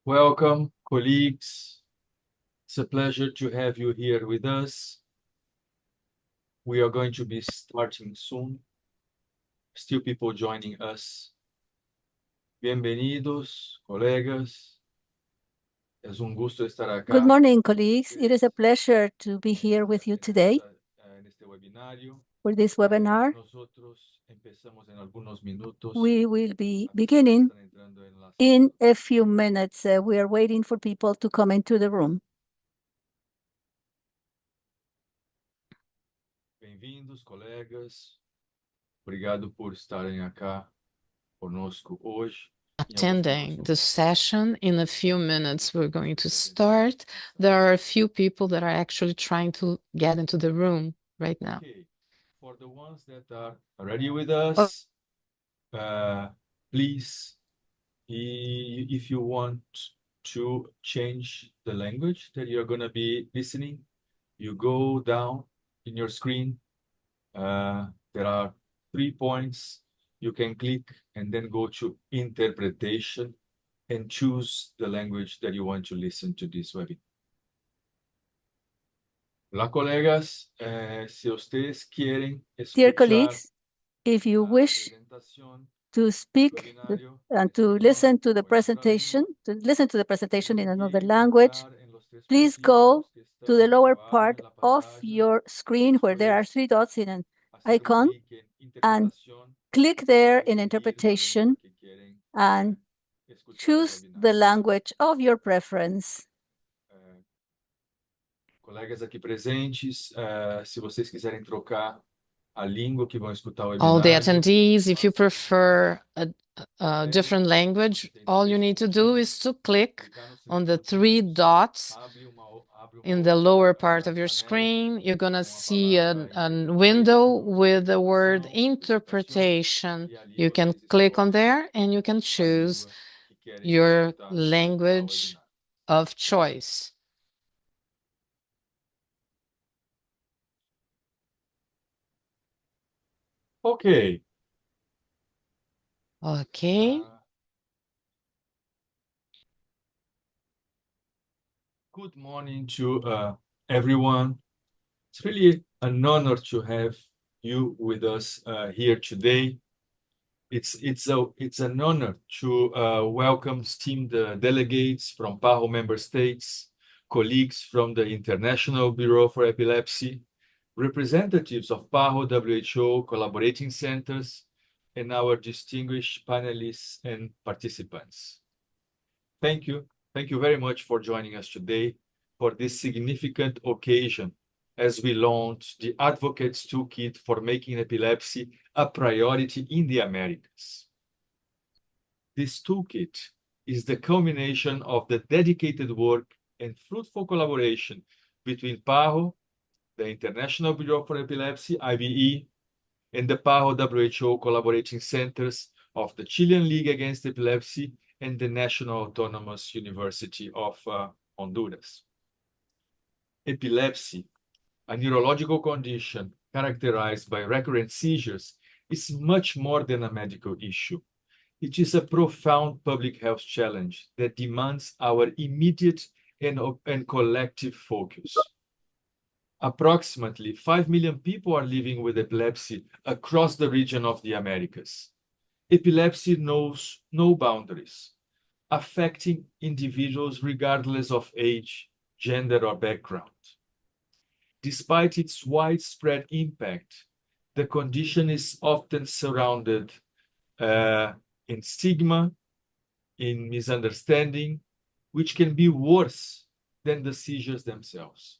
Welcome, colleagues. It's a pleasure to have you here with us. We are going to be starting soon. Still people joining us. Bienvenidos, colegas. Es un gusto estar acá. Good morning, colleagues. It is a pleasure to be here with you today for this webinar. Nosotros empezamos en algunos minutos. We will be beginning in a few minutes. We are waiting for people to come into the room. Bem-vindos, colegas. Obrigado por estarem acá conosco hoje. Attending the session. In a few minutes, we're going to start. There are a few people that are actually trying to get into the room right now. Okay. For the ones that are already with us, please, if you want to change the language that you're going to be listening, you go down in your screen. There are 3 points. You can click and then go to interpretation and choose the language that you want to listen to this webinar. Hola, colegas. Si ustedes quieren Dear escuchar colleagues, if you wish to speak and to listen to the presentation, in another language, please go to the lower part of your screen where there are 3 dots in an icon and click there in interpretation and choose the language of your preference. Colegas aqui presentes, se vocês quiserem trocar a língua que vão escutar o webinar. All the attendees, if you prefer a different language, all you need to do is to click on the 3 dots in the lower part of your screen. You're going to see a window with the word interpretation. You can click on there and you can choose your language of choice. Okay. Okay. Good morning to everyone. It's really an honor to have you with us here today. It's an honor to welcome esteemed delegates from PAHO member states, colleagues from the International Bureau for Epilepsy, representatives of PAHO WHO collaborating centers, and our distinguished panelists and participants. Thank you. Thank you very much for joining us today for this significant occasion as we launch the Advocates Toolkit for making epilepsy a priority in the Americas. This toolkit is the culmination of the dedicated work and fruitful collaboration between PAHO, the International Bureau for Epilepsy, IBE, and the PAHO WHO collaborating centers of the Chilean League Against Epilepsy and the National Autonomous University of Honduras. Epilepsy, a neurological condition characterized by recurrent seizures, is much more than a medical issue. It is a profound public health challenge that demands our immediate and collective focus. Approximately 5 million people are living with epilepsy across the region of the Americas. Epilepsy knows no boundaries, affecting individuals regardless of age, gender, or background. Despite its widespread impact, the condition is often surrounded in stigma, in misunderstanding, which can be worse than the seizures themselves.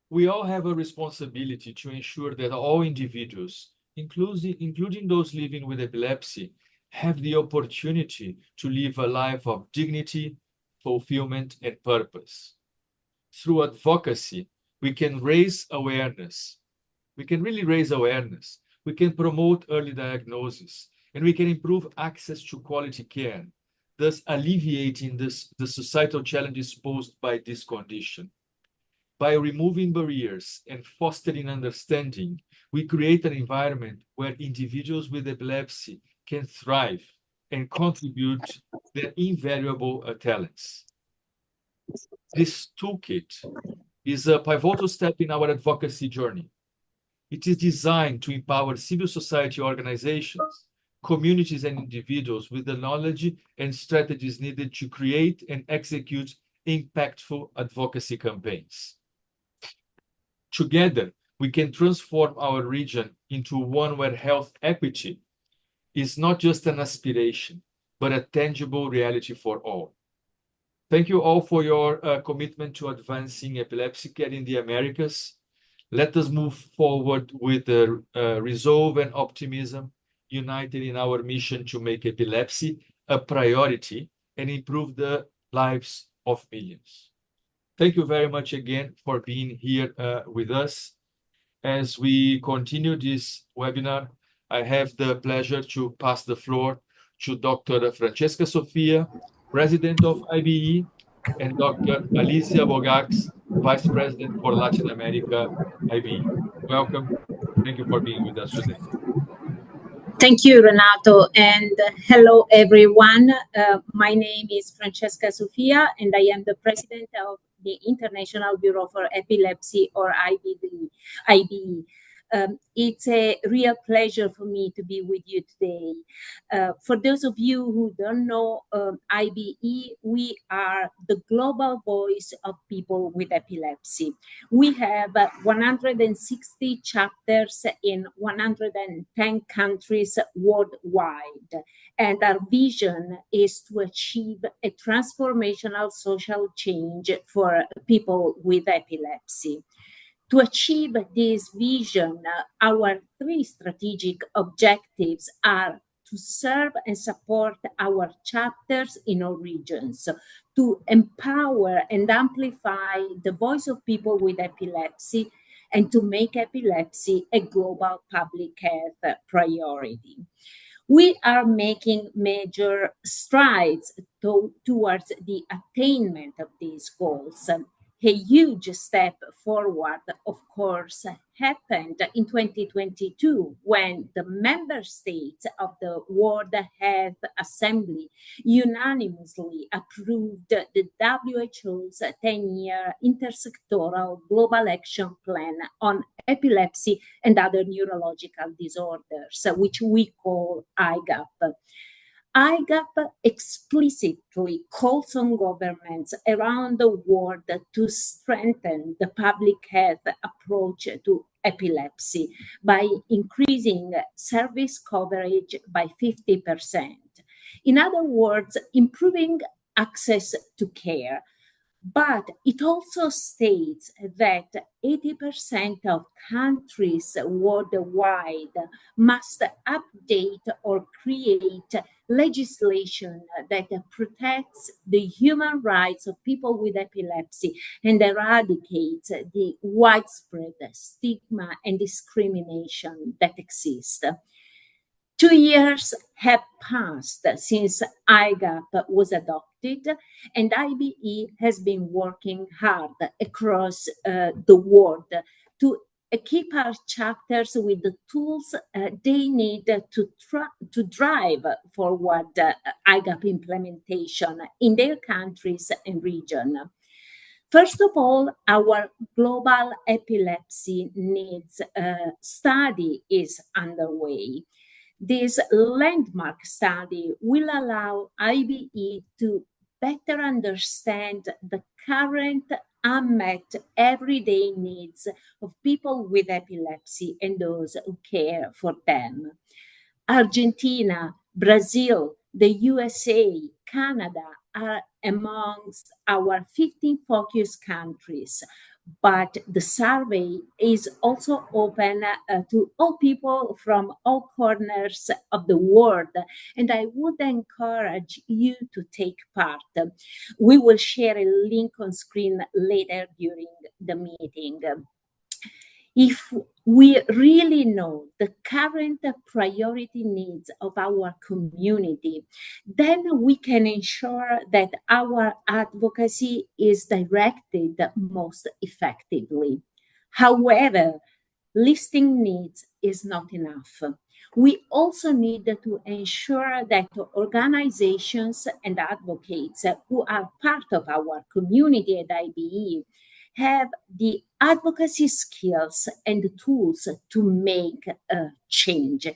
We all have a responsibility to ensure that all individuals, including those living with epilepsy, have the opportunity to live a life of dignity, fulfillment, and purpose. Through advocacy, we can raise awareness. We can really raise awareness. We can promote early diagnosis, and we can improve access to quality care, thus alleviating the societal challenges posed by this condition. By removing barriers and fostering understanding, we create an environment where individuals with epilepsy can thrive and contribute their invaluable talents. This toolkit is a pivotal step in our advocacy journey. It is designed to empower civil society organizations, communities, and individuals with the knowledge and strategies needed to create and execute impactful advocacy campaigns. Together, we can transform our region into one where health equity is not just an aspiration, but a tangible reality for all. Thank you all for your commitment to advancing epilepsy care in the Americas. Let us move forward with resolve and optimism, united in our mission to make epilepsy a priority and improve the lives of millions. Thank you very much again for being here with us. As we continue this webinar, I have the pleasure to pass the floor to Dr. Francesca Sofia, President of IBE, and Dr. Alicia Bogax, Vice President for Latin America, IBE. Welcome. Thank you for being with us today. Thank you, Renato, and hello, everyone. My name is Francesca Sofia, and I am the President of the International Bureau for Epilepsy, or IBE. It's a real pleasure for me to be with you today. For those of you who don't know IBE, we are the global voice of people with epilepsy. We have 160 chapters in 110 countries worldwide, and our vision is to achieve a transformational social change for people with epilepsy. To achieve this vision, our three strategic objectives are to serve and support our chapters in all regions, to empower and amplify the voice of people with epilepsy, and to make epilepsy a global public health priority. We are making major strides towards the attainment of these goals. A huge step forward, of course, happened in 2022 when the member states of the World Health Assembly unanimously approved the WHO's 10-year intersectoral global action plan on epilepsy and other neurological disorders, which we call IGAP. IGAP explicitly calls on governments around the world to strengthen the public health approach to epilepsy by increasing service coverage by 50%. In other words, improving access to care. But it also states that 80% of countries worldwide must update or create legislation that protects the human rights of people with epilepsy and eradicates the widespread stigma and discrimination that exists. 2 years have passed since IGAP was adopted, and IBE has been working hard across the world to equip our chapters with the tools they need to drive forward IGAP implementation in their countries and region. First of all, our global epilepsy needs study is underway. This landmark study will allow IBE to better understand the current unmet everyday needs of people with epilepsy and those who care for them. Argentina, Brazil, the USA, Canada are amongst our 15 focus countries. But the survey is also open to all people from all corners of the world, and I would encourage you to take part. We will share a link on screen later during the meeting. If we really know the current priority needs of our community, then we can ensure that our advocacy is directed most effectively. However, listing needs is not enough. We also need to ensure that organizations and advocates who are part of our community at IBE have the advocacy skills and tools to make a change.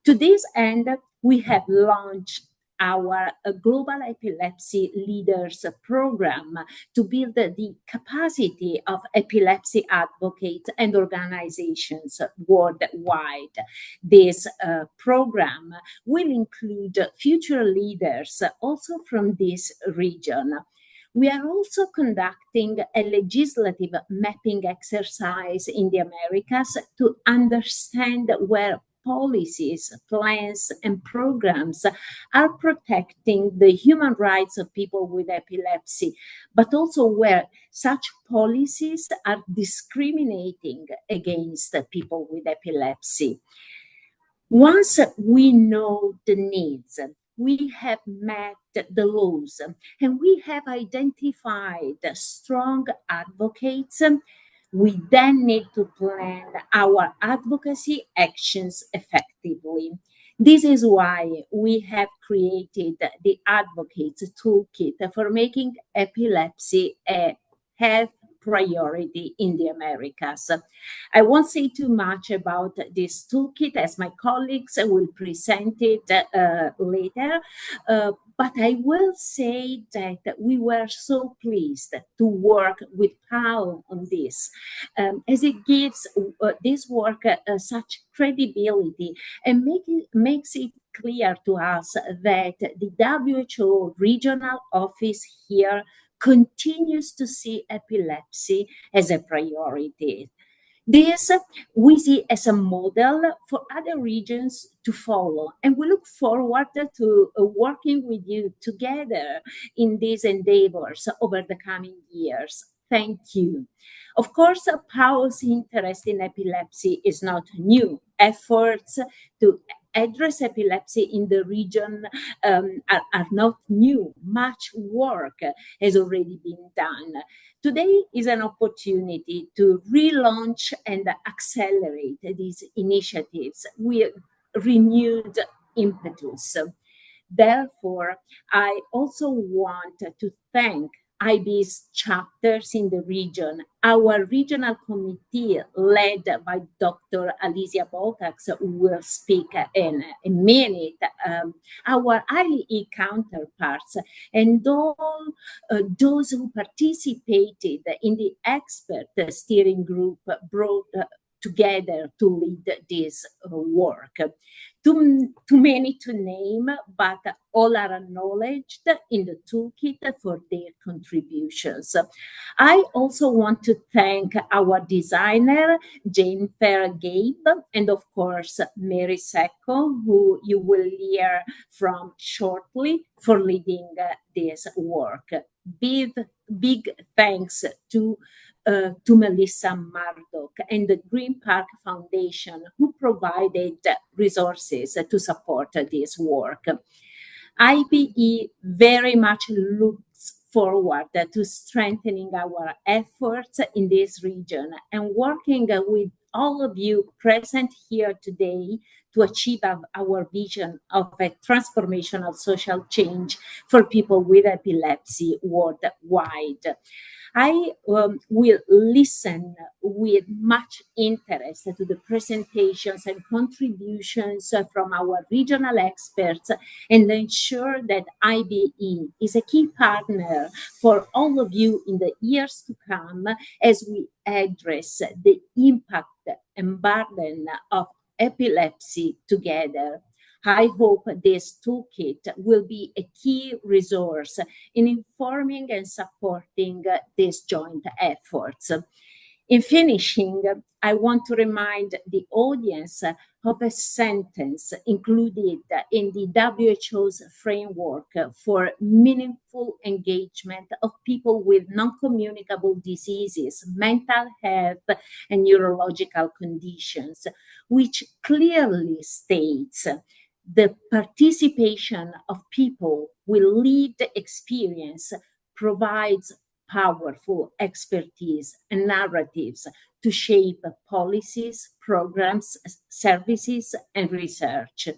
To this end, we have launched our Global Epilepsy Leaders Program to build the capacity of epilepsy advocates and organizations worldwide. This program will include future leaders also from this region. We are also conducting a legislative mapping exercise in the Americas to understand where policies, plans, and programs are protecting the human rights of people with epilepsy, but also where such policies are discriminating against people with epilepsy. Once we know the needs, we have met the laws, and we have identified strong advocates, we then need to plan our advocacy actions effectively. This is why we have created the Advocates Toolkit for making epilepsy a health priority in the Americas. I won't say too much about this toolkit as my colleagues will present it later, but I will say that we were so pleased to work with Paul on this, as it gives this work such credibility and makes it clear to us that the WHO regional office here continues to see epilepsy as a priority. This we see as a model for other regions to follow, and we look forward to working with you together in these endeavors over the coming years. Thank you. Of course, Paul's interest in epilepsy is not new. Efforts to address epilepsy in the region are not new. Much work has already been done. Today is an opportunity to relaunch and accelerate these initiatives with renewed impetus. Therefore, I also want to thank IB's chapters in the region, our regional committee led by Dr. Alicia Botax, who will speak in a minute, our ILE counterparts, and all those who participated in the expert steering group brought together to lead this work. Too many to name, but all are acknowledged in the toolkit for their contributions. I also want to thank our designer, Jane Fair-Gabe, and of course, Mary Secco, who you will hear from shortly for leading this work. Big thanks to Melissa Murdoch and the Green Park Foundation, who provided resources to support this work. IBE very much looks forward to strengthening our efforts in this region and working with all of you present here today to achieve our vision of a transformational social change for people with epilepsy worldwide. I will listen with much interest to the presentations and contributions from our regional experts and ensure that IBE is a key partner for all of you in the years to come as we address the impact and burden of epilepsy together. I hope this toolkit will be a key resource in informing and supporting these joint efforts. In finishing, I want to remind the audience of a sentence included in the WHO's framework for meaningful engagement of people with non-communicable diseases, mental health, and neurological conditions, which clearly states the participation of people with lived experience provides powerful expertise and narratives to shape policies, programs, services, and research.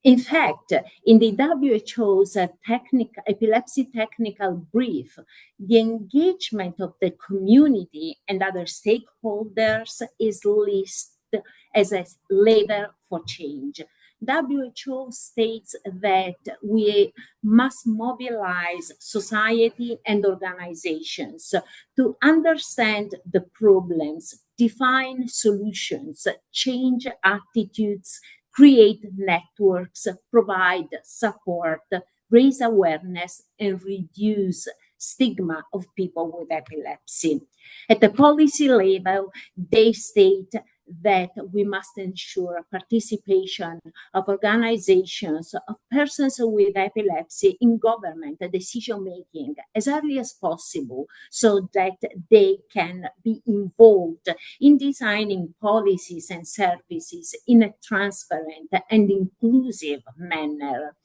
In fact, in the WHO's epilepsy technical brief, the engagement of the community and other stakeholders is listed as a lever for change. WHO states that we must mobilize society and organizations to understand the problems, define solutions, change attitudes, create networks, provide support, raise awareness, and reduce stigma of people with epilepsy. At the policy level, they state that we must ensure participation of organizations of persons with epilepsy in government decision-making as early as possible so that they can be involved in designing policies and services in a transparent and inclusive manner.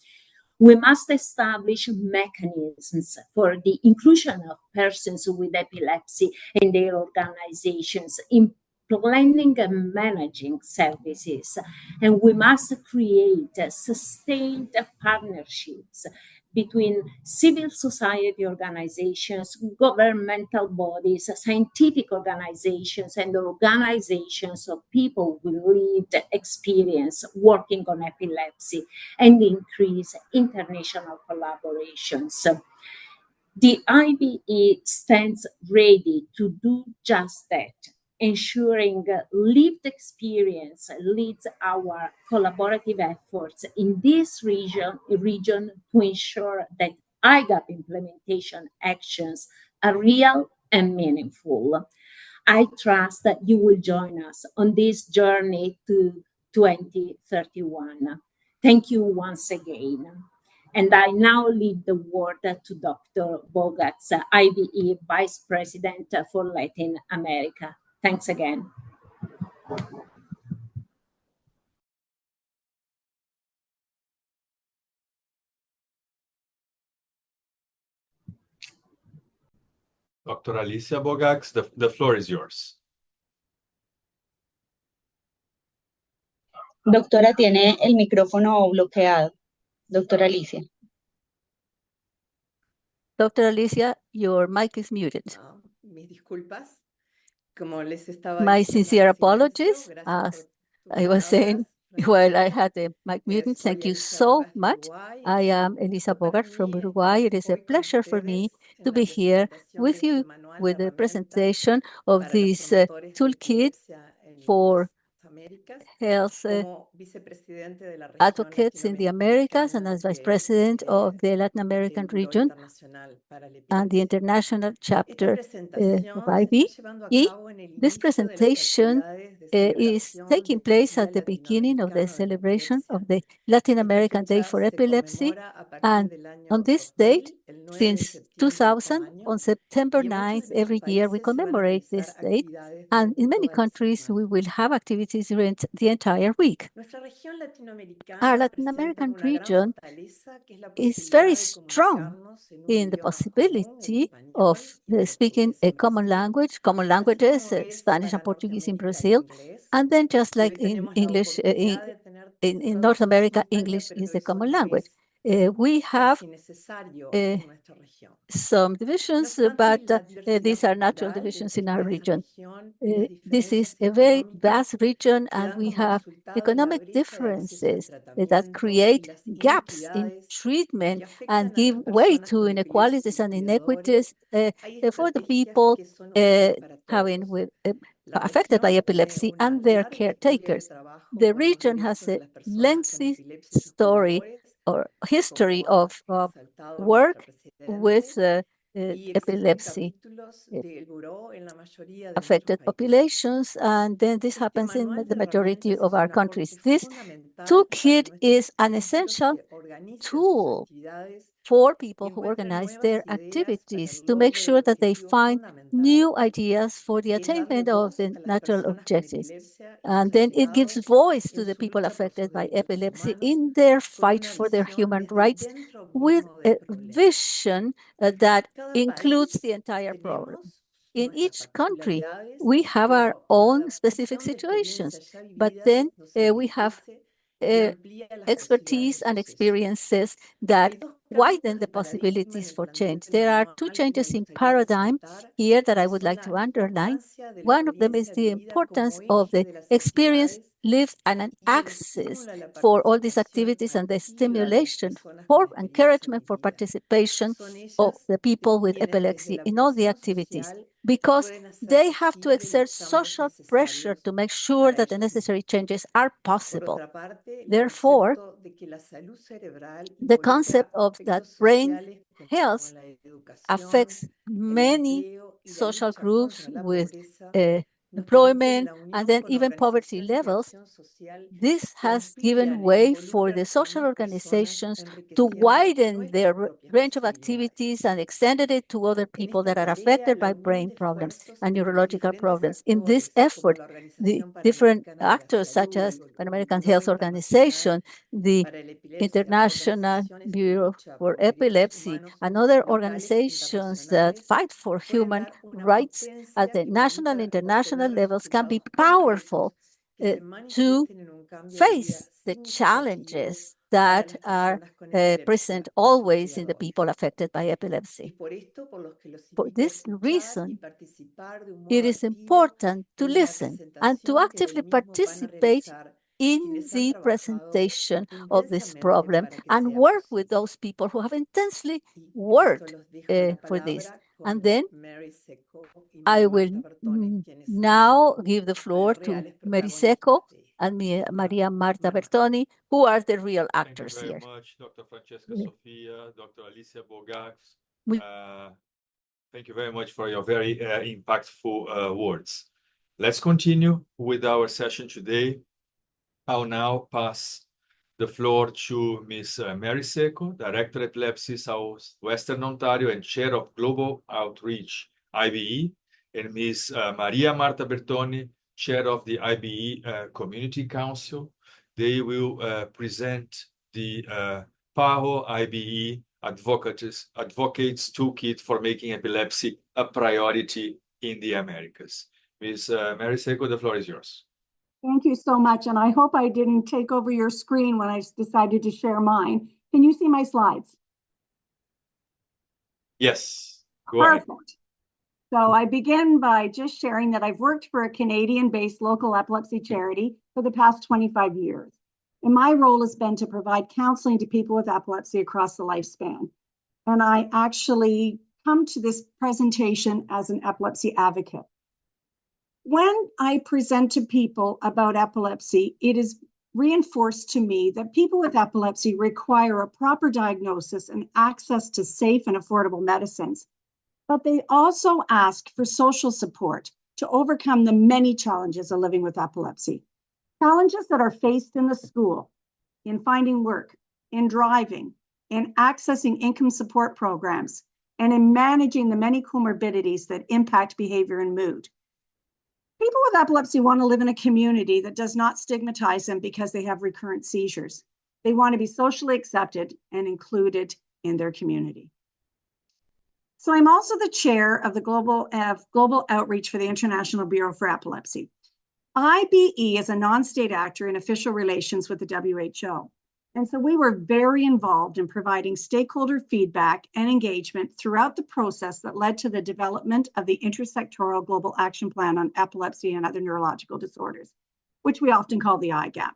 We must establish mechanisms for the inclusion of persons with epilepsy in their organizations, in planning and managing services, and we must create sustained partnerships between civil society organizations, governmental bodies, scientific organizations, and organizations of people with lived experience working on epilepsy, and increase international collaborations. The IBE stands ready to do just that, ensuring lived experience leads our collaborative efforts in this region to ensure that IGAP implementation actions are real and meaningful. I trust that you will join us on this journey to 2031. Thank you once again. And I now leave the word to Dr. Bogacs, IBE Vice President for Latin America. Thanks again. Dr. Alicia Bogacs, the floor is yours. Doctora, tiene el micrófono bloqueado. Doctora Alicia. Dr. Alicia, your mic is muted. Mis disculpas. Como les estaba My diciendo sincere hace silencio, apologies. gracias As por tus I was saying palabras, while I Francesca. had the mic muted, Soy thank you Alicia so Bogacs de much. Uruguay. I Es am un Elisa gusto para Bogart from mí Uruguay. It estar is a hoy con pleasure for me ustedes to en la be here presentación de with you este manual with de the herramientas presentation of para los this promotores de toolkit epilepsia en for las Américas. health Como vicepresidente de la región advocates in the Americas and latinoamericana as Vice President of the Latin American del Buró region Internacional para la and the Epilepsia. international Esta chapter of presentación se está IB. llevando a This cabo en el inicio de las presentation actividades de is celebración taking del place at Día the beginning of the Latinoamericano de la celebration Epilepsia. of the Latin Esta American Day fecha for se Epilepsy. conmemora a partir And del año on this date, 2000, el 9 de since septiembre de 2000, cada año, on September y en muchos 9th, de nuestros every year, we países se van a commemorate realizar this date. actividades And durante in many toda la countries, semana. we will have activities during the entire week. Nuestra región Our latinoamericana Latin presenta American una gran region fortaleza que es la is very posibilidad de strong comunicarnos en un in the idioma común, el possibility español, of y el speaking portugués a en common Brasil, language, common así languages, como es Spanish para and Portuguese in Norteamérica el Brazil. inglés. And then just Y like hoy in tenemos la English, oportunidad de tener in North traducción America, simultánea, English pero is the eso common no language. es We have casi necesario uh, en nuestra región. some No divisions, obstante, but la diversidad these are natural cultural divisions dentro in our de esa region. región y las This is diferencias a very económicas vast region, que and dan we como have resultado la economic brecha de acceso al differences that tratamiento y create las gaps in inequidades treatment que and afectan a give las way personas to con inequalities epilepsia y and cuidadores. inequities Hay for the estrategias people que son útiles para having todos. with La affected by región tiene epilepsy una and their larga historia de caretakers. trabajo The por los region has derechos de a las personas con lengthy epilepsia y sus story cuidadores, or history como of ha resaltado work nuestra with presidente, y existen epilepsy capítulos del buró en la mayoría de nuestros affected países. populations, and then this Este happens in manual the de majority herramientas of es our un aporte countries. This fundamental para toolkit nuestros is an países essential que organicen sus tool actividades for y people who encuentren organize nuevas their ideas para activities el to make logro sure del that they objetivo find fundamental, new ideas for the que es darle attainment of voz the a las natural personas con objectives. epilepsia y And sus then it gives cuidados voice to en the su people lucha por sus affected by derechos epilepsy humanos, in their con fight una for their visión human desde rights dentro with mismo a del problema. vision that Cada includes país the entire problem. tenemos in each country, we have our own specific situations, but then we have expertise and experiences that widen the possibilities for change. There are two changes in paradigm here that I would like to underline. One of them is the importance of the experience, lived, and an access for all these activities and the stimulation for encouragement for participation of the people with epilepsy in all the activities, because they have to exert social pressure to make sure that the necessary changes are possible. Therefore, the concept of that brain health affects many social groups with employment and then even poverty levels. This has given way for the social organizations to widen their range of activities and extended it to other people that are affected by brain problems and neurological problems. In this effort, the different actors such as Pan-American Health Organization, the International Bureau for Epilepsy, and other organizations that fight for human rights at the national and international levels can be powerful to face the challenges that are present always in the people affected by epilepsy. For this reason, it is important to listen and to actively participate in the presentation of this problem and work with those people who have intensely worked for this. And then I will now give the floor to Mariseco and Maria Marta Bertone, who are the real actors here. Thank you very much, Dr. Francesca Sofia, Dr. Alicia Bogax. Thank you very much for your very impactful words. Let's continue with our session today. I'll now pass the floor to Ms. Mary Seco, Director of Epilepsy Southwestern Ontario and Chair of Global Outreach, IBE, and Ms. Maria Marta Bertone, Chair of the IBE Community Council. They will present the PAHO IBE Advocates Toolkit for Making Epilepsy a Priority in the Americas. Ms. Mary Seco, the floor is yours. Thank you so much. And I hope I didn't take over your screen when I decided to share mine. Can you see my slides? Yes, go ahead. Perfect. So I begin by just sharing that I've worked for a Canadian-based local epilepsy charity for the past 25 years. And my role has been to provide counseling to people with epilepsy across the lifespan. And I actually come to this presentation as an epilepsy advocate. When I present to people about epilepsy, it is reinforced to me that people with epilepsy require a proper diagnosis and access to safe and affordable medicines. But they also ask for social support to overcome the many challenges of living with epilepsy. Challenges that are faced in the school, in finding work, in driving, in accessing income support programs, and in managing the many comorbidities that impact behavior and mood. People with epilepsy want to live in a community that does not stigmatize them because they have recurrent seizures. They want to be socially accepted and included in their community. So I'm also the chair of the global outreach for the International Bureau for Epilepsy. IBE is a non-state actor in official relations with the WHO. And so we were very involved in providing stakeholder feedback and engagement throughout the process that led to the development of the Intersectoral Global Action Plan on Epilepsy and Other Neurological Disorders, which we often call the IGAP.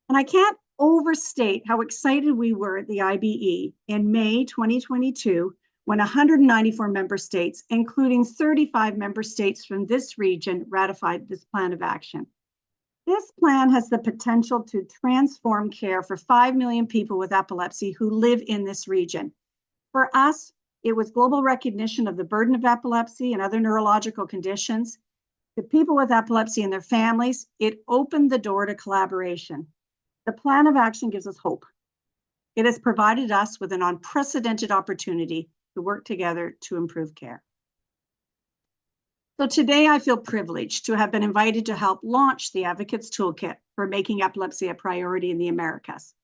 And I can't overstate how excited we were at the IBE in May 2022, when 194 member states, including 35 member states from this region, ratified this plan of action. This plan has the potential to transform care for 5 million people with epilepsy who live in this region. For us, it was global recognition of the burden of epilepsy and other neurological conditions. The people with epilepsy and their families, it opened the door to collaboration. The plan of action gives us hope. It has provided us with an unprecedented opportunity to work together to improve care. So today I feel privileged to have been invited to help launch the Advocates Toolkit for Making Epilepsy a Priority in the Americas.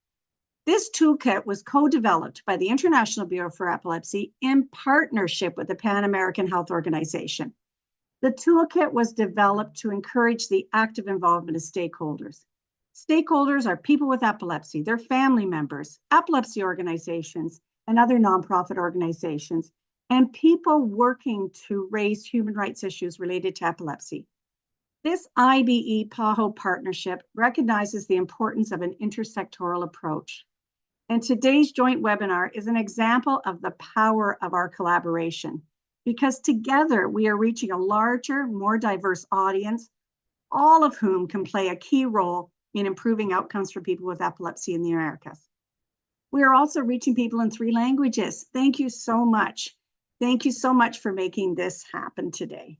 This toolkit was co-developed by the International Bureau for Epilepsy in partnership with the Pan American Health Organization. The toolkit was developed to encourage the active involvement of stakeholders. Stakeholders are people with epilepsy, their family members, epilepsy organizations, and other nonprofit organizations, and people working to raise human rights issues related to epilepsy. This IBE PAHO partnership recognizes the importance of an intersectoral approach. And today's joint webinar is an example of the power of our collaboration, because together we are reaching a larger, more diverse audience, all of whom can play a key role in improving outcomes for people with epilepsy in the Americas. We are also reaching people in 3 languages. Thank you so much. Thank you so much for making this happen today.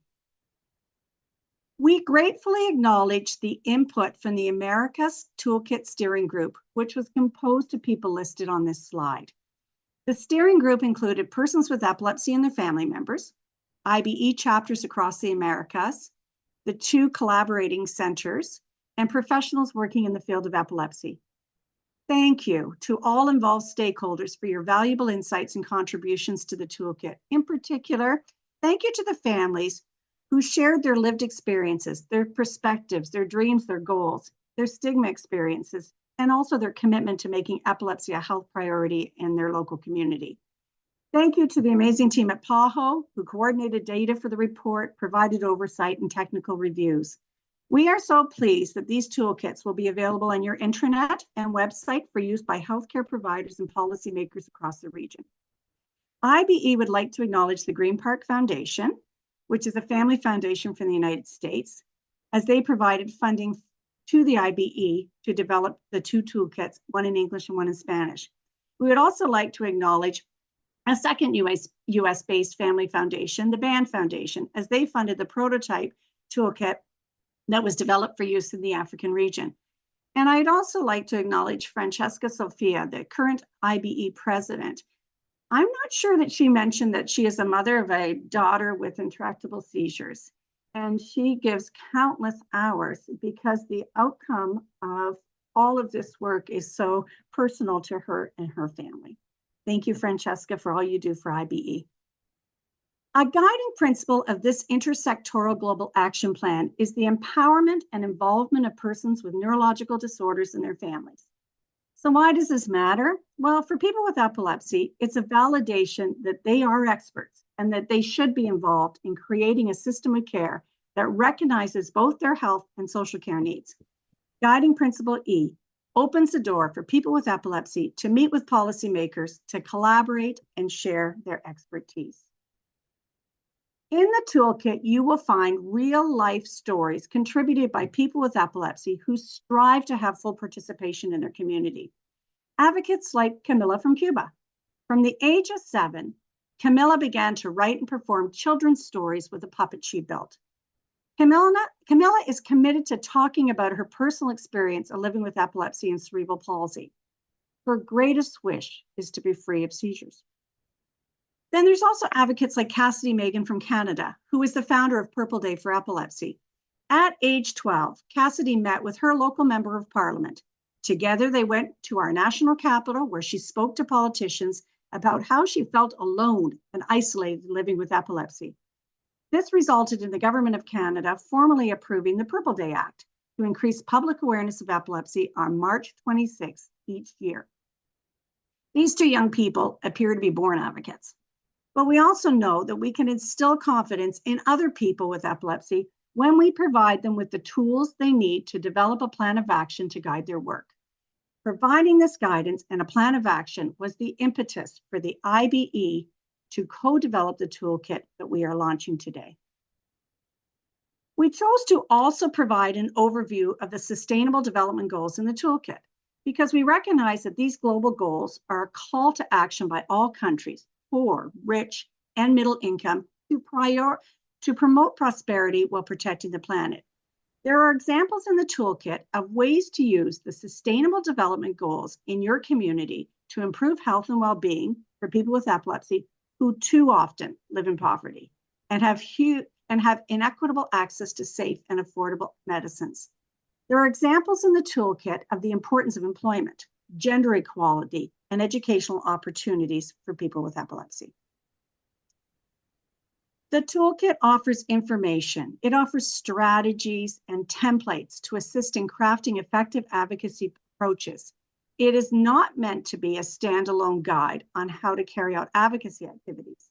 We gratefully acknowledge the input from the Americas Toolkit Steering Group, which was composed of people listed on this slide. The steering group included persons with epilepsy and their family members, IBE chapters across the Americas, the 2 collaborating centers, and professionals working in the field of epilepsy. Thank you to all involved stakeholders for your valuable insights and contributions to the toolkit. In particular, thank you to the families who shared their lived experiences, their perspectives, their dreams, their goals, their stigma experiences, and also their commitment to making epilepsy a health priority in their local community. Thank you to the amazing team at PAHO, who coordinated data for the report, provided oversight, and technical reviews. We are so pleased that these toolkits will be available on your intranet and website for use by healthcare providers and policymakers across the region. IBE would like to acknowledge the Green Park Foundation, which is a family foundation from the United States, as they provided funding to the IBE to develop the 2 toolkits, one in English and one in Spanish. We would also like to acknowledge a second US-based family foundation, the Band Foundation, as they funded the prototype toolkit that was developed for use in the African region. And I'd also like to acknowledge Francesca Sofia, the current IBE president. I'm not sure that she mentioned that she is a mother of a daughter with intractable seizures, and she gives countless hours because the outcome of all of this work is so personal to her and her family. Thank you, Francesca, for all you do for IBE. A guiding principle of this intersectoral global action plan is the empowerment and involvement of persons with neurological disorders and their families. So why does this matter? Well, for people with epilepsy, it's a validation that they are experts and that they should be involved in creating a system of care that recognizes both their health and social care needs. Guiding principle E opens the door for people with epilepsy to meet with policymakers to collaborate and share their expertise. In the toolkit, you will find real-life stories contributed by people with epilepsy who strive to have full participation in their community. Advocates like Camilla from Cuba. From the age of 7, Camilla began to write and perform children's stories with a puppet she built. Camilla is committed to talking about her personal experience of living with epilepsy and cerebral palsy. Her greatest wish is to be free of seizures. Then there's also advocates like Cassidy Megan from Canada, who is the founder of Purple Day for Epilepsy. At age 12, Cassidy met with her local member of parliament. Together, they went to our national capital, where she spoke to politicians about how she felt alone and isolated living with epilepsy. This resulted in the Government of Canada formally approving the Purple Day Act to increase public awareness of epilepsy on March 26th each year. These 2 young people appear to be born advocates. But we also know that we can instill confidence in other people with epilepsy when we provide them with the tools they need to develop a plan of action to guide their work. Providing this guidance and a plan of action was the impetus for the IBE to co-develop the toolkit that we are launching today. We chose to also provide an overview of the Sustainable Development Goals in the toolkit because we recognize that these global goals are a call to action by all countries, poor, rich, and middle income, to promote prosperity while protecting the planet. There are examples in the toolkit of ways to use the Sustainable Development Goals in your community to improve health and well-being for people with epilepsy who too often live in poverty and have inequitable access to safe and affordable medicines. There are examples in the toolkit of the importance of employment, gender equality, and educational opportunities for people with epilepsy. The toolkit offers information. It offers strategies and templates to assist in crafting effective advocacy approaches. It is not meant to be a standalone guide on how to carry out advocacy activities.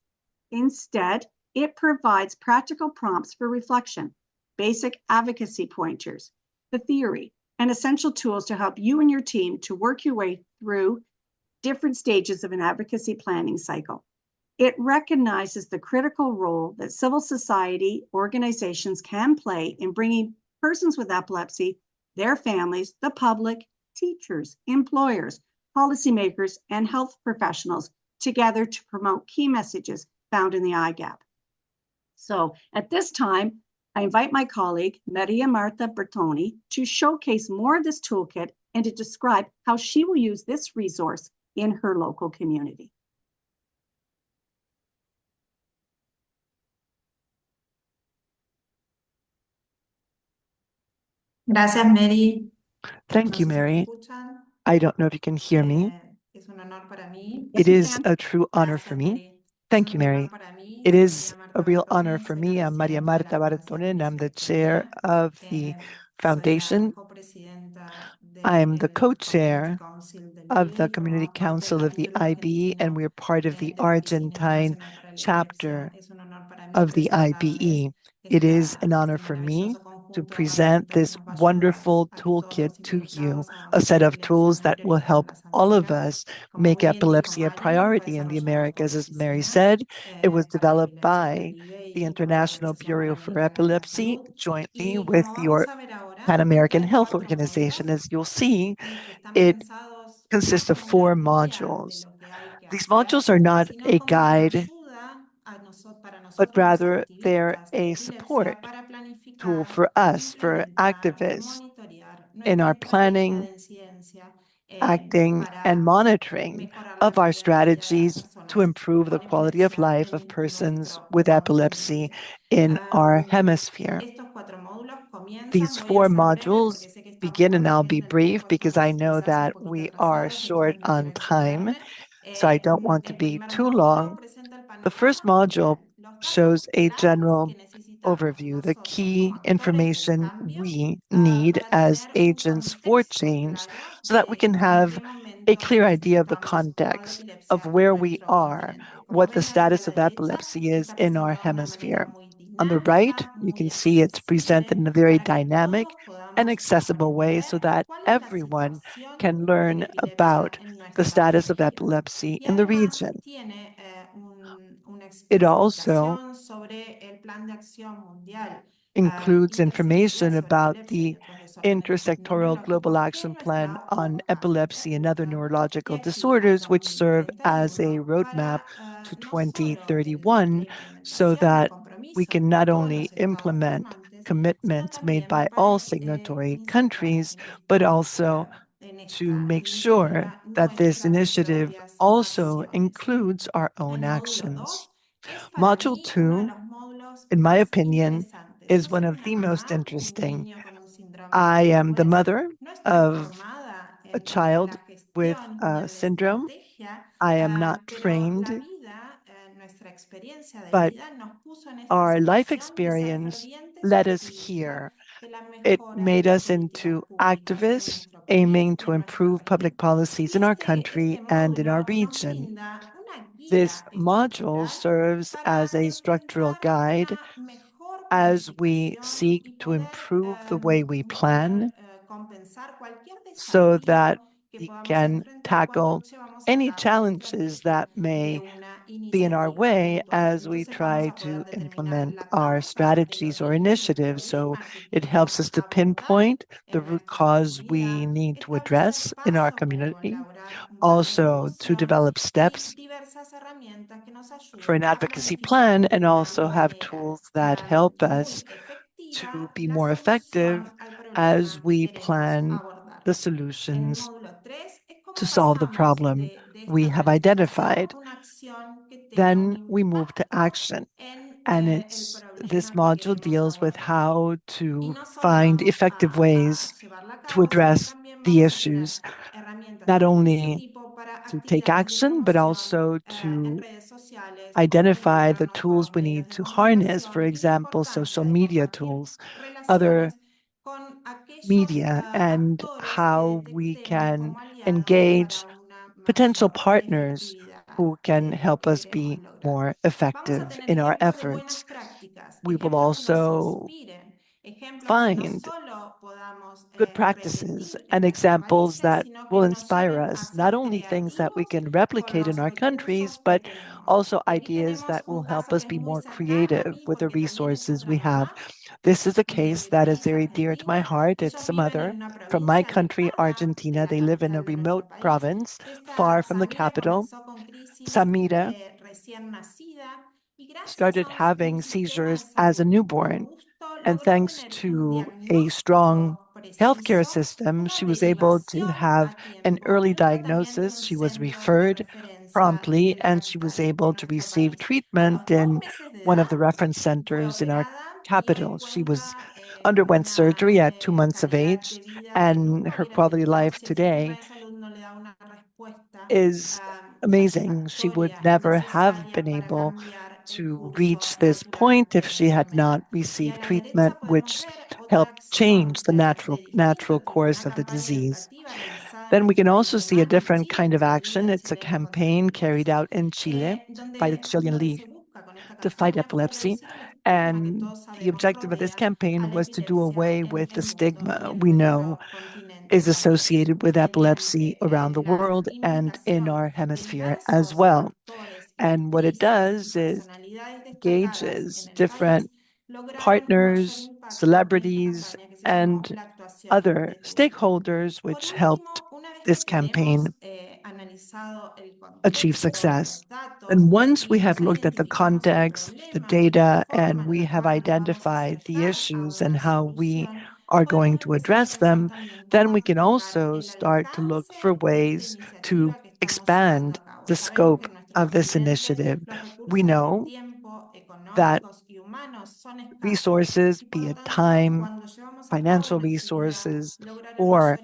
Instead, it provides practical prompts for reflection, basic advocacy pointers, the theory, and essential tools to help you and your team to work your way through different stages of an advocacy planning cycle. It recognizes the critical role that civil society organizations can play in bringing persons with epilepsy, their families, the public, teachers, employers, policymakers, and health professionals together to promote key messages found in the IGAP. So at this time, I invite my colleague, Maria Marta Bertone, to showcase more of this toolkit and to describe how she will use this resource in her local community. Gracias, Mary. Thank you, No sé si me Mary. escuchan. I don't know if you can hear me. Es un honor para mí. It is a true honor for Gracias, me. Mary. Thank Es you, un honor Mary. para mí. It Soy is Maria a Marta real honor Bertone, for soy me. la I'm Maria presidenta de Marta la Fundación Bertone, and I'm the Epilepsia chair IBE. of the Soy foundation. la copresidenta I'm the del co-chair Community Council del of the IBE y Community formamos parte del Council of the capítulo IB, and argentino we're part of the de la Oficina Argentine Internacional para la chapter Epilepsia. Es un honor para mí of the presentarles IBE. It is an honor este for me maravilloso to conjunto, present herramientas que this nos va a ayudar wonderful a que todos toolkit los to you, involucrados hagamos a set la of epilepsia tools una that will prioridad en help las all of Américas. us Como make muy bien dijo epilepsy a Maria, fue priority in the desarrollado por Americas. la As Mary Oficina said, it was para la developed Epilepsia para el by IBE the y por la International Organización Bureau for Panamericana de la Epilepsy Salud. jointly Y with como your vamos a ver ahora, Pan American tiene Health 4 Organization. módulos As you'll see, que están it pensados consists más of como una 4 guía de modules. lo que hay que These hacer, modules are not sino a como una guide, ayuda para but nosotros los rather they're activistas de a support epilepsia para tool planificar, for us, for implementar y activists, monitorear in nuestra our estrategia planning, de incidencia acting, and para monitoring mejorar la of our calidad de vida de las strategies to personas improve the con quality of epilepsia life of en persons nuestro with epilepsy continente. in our hemisphere. Estos 4 módulos comienzan, These voy a 4 ser breve modules porque sé que estamos begin, and I'll be corrigiendo el brief tiempo, because I estamos know quizás un that poquito we are atrasados, entonces short no quiero on time, extenderme. so I don't want to El be primer too módulo long. presenta el The first panorama module general, los pasos shows a claves general que necesitamos overview, the nosotros como key actores del information cambio we need para as tener un agents for contexto change claro so that we can de en have qué a momento clear idea of the estamos con la context of epilepsia en where we nuestro are, continente. Como what the ven aquí a status la of derecha, epilepsy is está in our presentado de una manera hemisphere. muy On the right, dinámica, you muy can see it's presented accesible, in a very para que dynamic todos and podamos accessible way so aprender that cuál es la everyone situación can en learn epilepsia about en the nuestra status of región. epilepsy Y in the además region. tiene una It also explicación sobre el Plan de Acción Mundial includes intersectorial information sobre about epilepsia y the otros desórdenes Intersectoral Global neurológicos que Action Plan nuestra on ONU Epilepsy and Other publica. Y Neurological aquí hay Disorders, which serve as a 2031 roadmap para to no solo la 2031, so implementación y el that we compromiso can de not todos only los estados implement firmantes, sino commitments made by también all para signatory insertar countries, en but esta also en to esta make sure iniciativa that this nuestras initiative propias also acciones. includes our El own módulo actions. 2 es para Module mí uno de 2, los módulos in my más opinion, interesantes. Yo is one soy of una the most mamá de un interesting. niño con un síndrome I de am the Dravet. mother No estoy of formada a en child la with gestión ni a en la syndrome. estrategia, I am not pero la trained, vida, nuestra experiencia de but vida nos puso en esta our life situación de ser experience fervientes led us activistas here. de la It mejora de made las us políticas into públicas en activists nuestro país aiming y to en nuestra improve región. public policies Y in our este country and in our módulo nos region. brinda una This guía module estructural serves as para a structural enfrentar guide una mejor as we planificación seek y to poder, improve the way we plan compensar cualquier so that desafío que we podamos can enfrentar cuando tackle llevamos a any cabo una challenges estrategia that de may una be in our iniciativa way puntual. as we Entonces vamos try a to poder determinar implement la our causa del strategies or origen del initiatives. So problema que it helps us queremos to abordar pinpoint the en root nuestra cause comunidad, we need to establecer address in our pasos para community, elaborar un plan de also to ejecución develop y steps diversas herramientas que nos for an ayuden a advocacy plan, planificar and de una also have manera tools that help us muy to efectiva be la more effective solución al as problema que we queremos plan abordar. the El solutions módulo 3 es to cómo solve the pasamos problem de we esta have planificación identified. a una acción que tenga un Then we move to impacto action. en And el this problema que module queremos deals with abordar. how Y to no solo find vamos effective a ways llevarla a to cabo, sino address también the vamos a tener issues, herramientas de not diverso only tipo para to take action, but also to identify the tools we need to harness, for example, social media tools, other media, and how we can engage potential partners who can help us be more effective in our efforts. We will also find good practices and examples that will inspire us, not only things that we can replicate in our countries, but also ideas that will help us be more creative with the resources we have. This is a case that is very dear to my heart. It's a mother from my country, Argentina. They live in a remote province far from the capital. Samira started having seizures as a newborn. And thanks to a strong healthcare system, she was able to have an early diagnosis. She was referred promptly, and she was able to receive treatment in one of the reference centers in our capital. She underwent surgery at 2 months of age, and her quality of life today is amazing. She would never have been able to reach this point if she had not received treatment, which helped change the natural course of the disease. Then we can also see a different kind of action. It's a campaign carried out in Chile by the Chilean League to fight epilepsy. And the objective of this campaign was to do away with the stigma we know is associated with epilepsy around the world and in our hemisphere as well. And what it does is engages different partners, celebrities, and other stakeholders, which helped this campaign achieve success. And once we have looked at the context, the data, and we have identified the issues and how we are going to address them, then we can also start to look for ways to expand the scope of this initiative. We know that resources, be it time, financial resources, or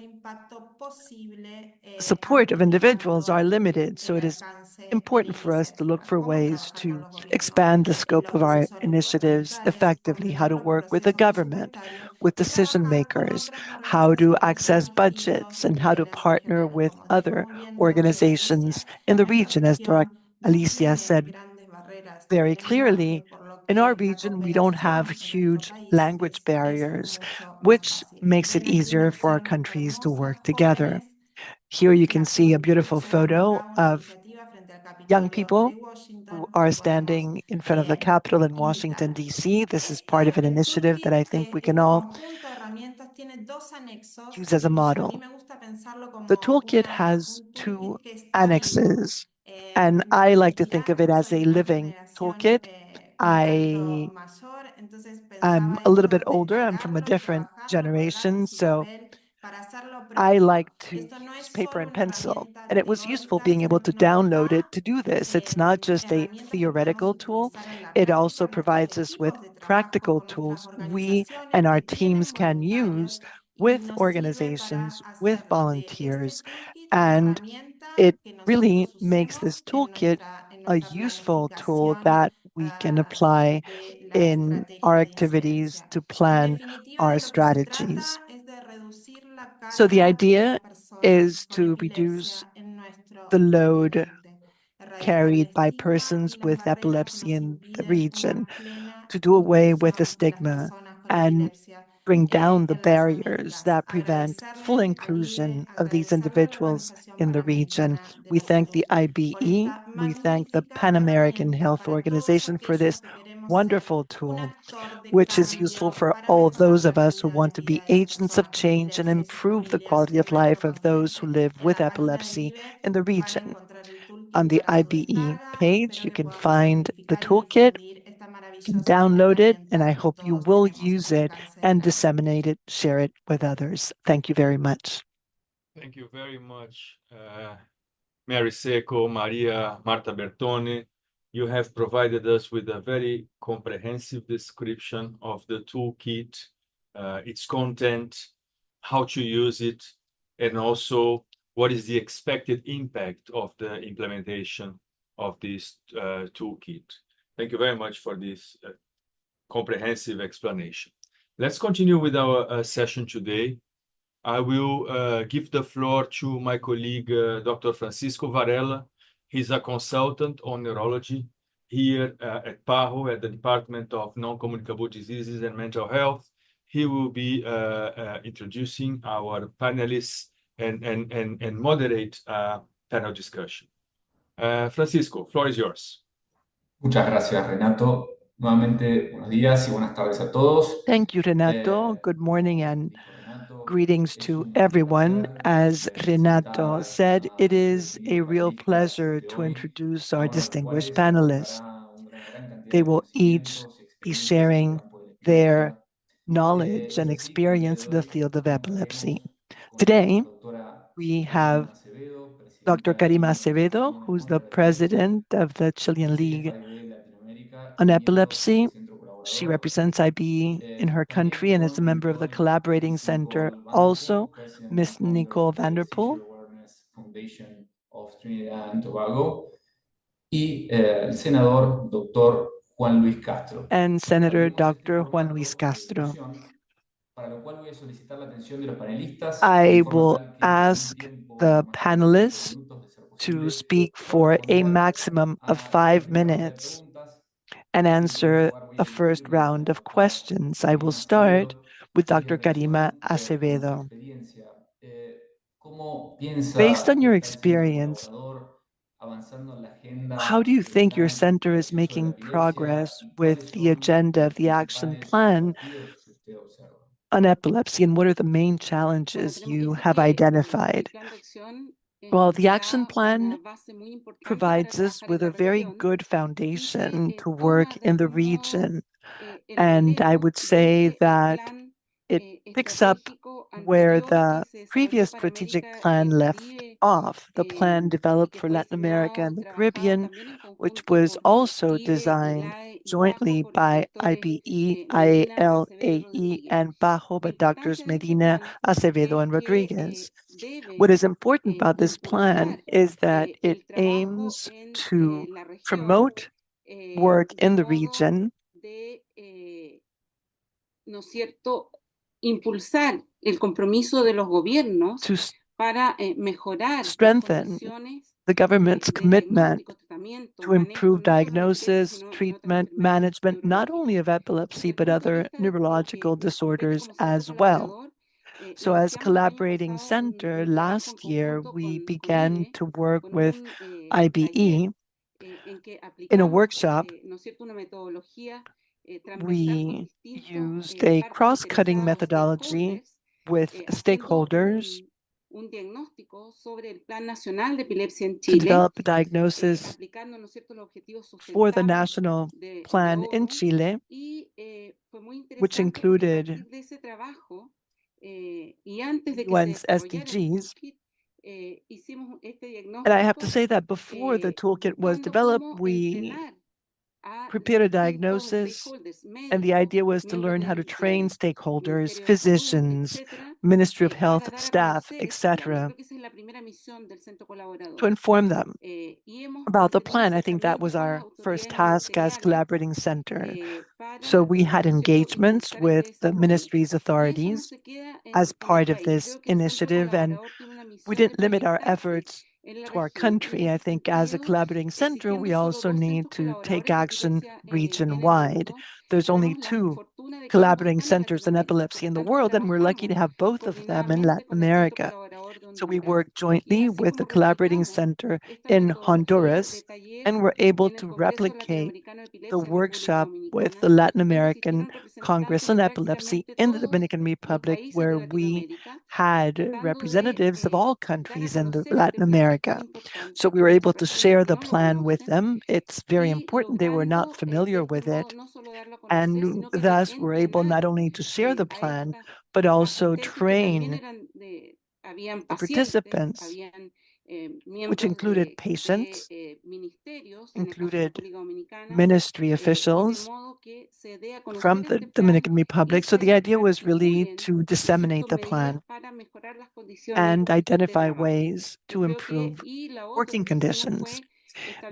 support of individuals are limited. So it is important for us to look for ways to expand the scope of our initiatives effectively, how to work with the government, with decision makers, how to access budgets, and how to partner with other organizations in the region. As Dr. Alicia said very clearly, in our region, we don't have huge language barriers, which makes it easier for our countries to work together. Here you can see a beautiful photo of young people who are standing in front of the Capitol in Washington, D.C. This is part of an initiative that I think we can all use as a model. The toolkit has 2 annexes, and I like to think of it as a living toolkit. I'm a little bit older. I'm from a different generation, so I like to use paper and pencil, and it was useful being able to download it to do this. It's not just a theoretical tool, it also provides us with practical tools we and our teams can use with organizations, with volunteers, and it really makes this toolkit a useful tool that we can apply in our activities to plan our strategies. So the idea is to reduce the load carried by persons with epilepsy in the region, to do away with the stigma and bring down the barriers that prevent full inclusion of these individuals in the region. We thank the IBE, we thank the Pan American Health Organization for this wonderful tool, which is useful for all those of us who want to be agents of change and improve the quality of life of those who live with epilepsy in the region. On the IBE page, you can find the toolkit, you can download it, and I hope you will use it and disseminate it, share it with others. Thank you very much. Thank you very much, Mary Seco, Maria Marta Bertone. You have provided us with a very comprehensive description of the toolkit, its content, how to use it, and also what is the expected impact of the implementation of this toolkit. Thank you very much for this comprehensive explanation. Let's continue with our session today. I will give the floor to my colleague, Dr. Francisco Varela. He's a consultant on neurology here at PAHO, at the Department of Non-Communicable Diseases and Mental Health. He will be introducing our panelists and moderate panel discussion. Francisco, floor is yours. Muchas gracias, Renato. Nuevamente, buenos días y buenas tardes a todos. Thank you, Renato. Good morning and greetings to everyone. As Renato said, it is a real pleasure to introduce our distinguished panelists. They will each be sharing their knowledge and experience in the field of epilepsy. Today, we have Dr. Karima Acevedo, who's the president of the Chilean League on Epilepsy. She represents IB in her country and is a member of the Collaborating Center. Also, Ms. Nicole Vanderpool. Of Trinidad and Tobago, y el senador Dr. Juan Luis Castro. And Senator Dr. Juan Luis Castro. I will ask the panelists to speak for a maximum of 5 minutes and answer a first round of questions. I will start with Dr. Karima Acevedo. Based on your experience, how do you think your center is making progress with the agenda of the action plan on epilepsy, and what are the main challenges you have identified? Well, the action plan provides us with a very good foundation to work in the region. And I would say that it picks up where the previous strategic plan left off, the plan developed for Latin America and the Caribbean, which was also designed jointly by IBE, IALAE, and PAHO by Drs. Medina, Acevedo, and Rodriguez. What is important about this plan is that it aims to promote work in the region, ¿no es cierto?, impulsar el compromiso de los gobiernos para mejorar strengthen the government's commitment to improve diagnosis, treatment, management, not only of epilepsy, but other neurological disorders as well. So as collaborating center, last year, we began to work with IBE in a workshop. We used a cross-cutting methodology with stakeholders to develop a diagnosis for the national plan in Chile, which included UN's SDGs. And I have to say that before the toolkit was developed, we prepared a diagnosis, and the idea was to learn how to train stakeholders, physicians, Ministry of Health staff, etc., to inform them about the plan. I think that was our first task as collaborating center. So we had engagements with the ministry's authorities as part of this initiative, and we didn't limit our efforts to our country. I think as a collaborating center, we also need to take action region-wide. There's only 2 collaborating centers in epilepsy in the world, and we're lucky to have both of them in Latin America. So we work jointly with the collaborating center in Honduras, and we're able to replicate the workshop with the Latin American Congress on Epilepsy in the Dominican Republic, where we had representatives of all countries in Latin America. So we were able to share the plan with them. It's very important. They were not familiar with it. And thus we're able not only to share the plan, but also train the participants. which included patients, included ministry officials from the Dominican Republic. So the idea was really to disseminate the plan and identify ways to improve working conditions.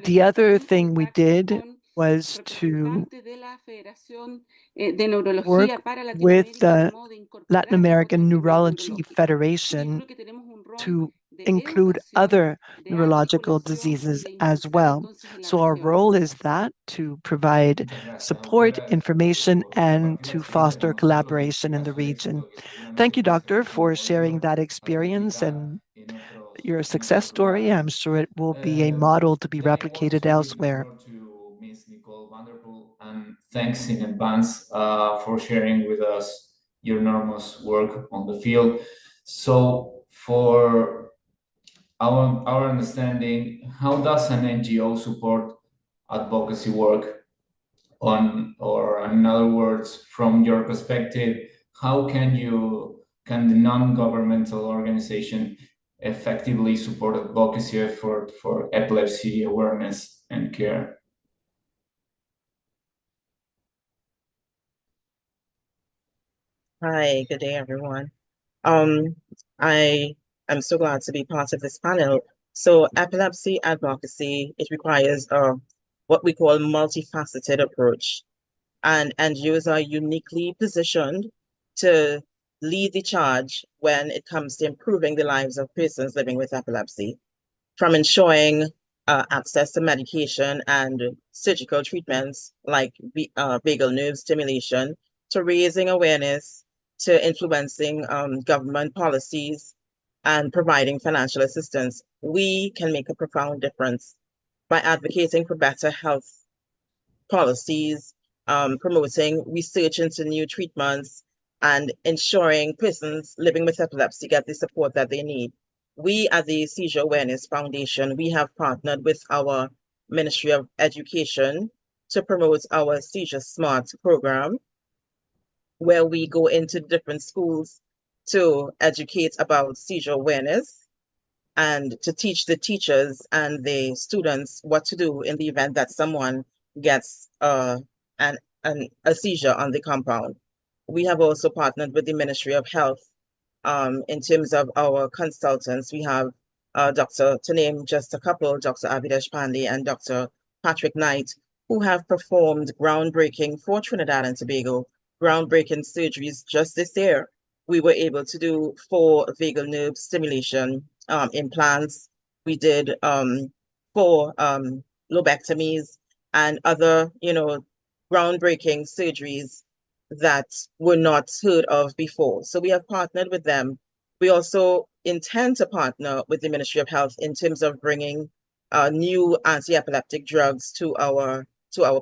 The other thing we did was to work with the Latin American Neurology Federation to include other neurological diseases as well. So our role is that to provide support, information, and to foster collaboration in the region. Thank you, Doctor, for sharing that experience and your success story. I'm sure it will be a model to be replicated elsewhere. To Ms. Nicole Vanderpool, and thanks in advance for sharing with us your enormous work on the field. So for our understanding, how does an NGO support advocacy work on, or in other words, from your perspective, how can the non-governmental organization effectively support advocacy effort for epilepsy awareness and care? Hi, good day, everyone. I am so glad to be part of this panel. So epilepsy advocacy, it requires what we call multifaceted approach. And NGOs are uniquely positioned to lead the charge when it comes to improving the lives of persons living with epilepsy, from ensuring access to medication and surgical treatments like vagal nerve stimulation, to raising awareness, to influencing government policies and providing financial assistance. We can make a profound difference by advocating for better health policies, promoting research into new treatments, and ensuring persons living with epilepsy get the support that they need. We at the Seizure Awareness Foundation, we have partnered with our Ministry of Education to promote our Seizure Smart program, where we go into different schools to educate about seizure awareness and to teach the teachers and the students what to do in the event that someone gets a seizure on the compound. We have also partnered with the Ministry of Health in terms of our consultants. We have Dr. to name just a couple, Dr. Avidesh Pandey and Dr. Patrick Knight, who have performed groundbreaking for Trinidad and Tobago, groundbreaking surgeries just this year. We were able to do 4 vagal nerve stimulation implants. We did 4 lobectomies and other, groundbreaking surgeries that were not heard of before. So we have partnered with them. We also intend to partner with the Ministry of Health in terms of bringing new anti-epileptic drugs to our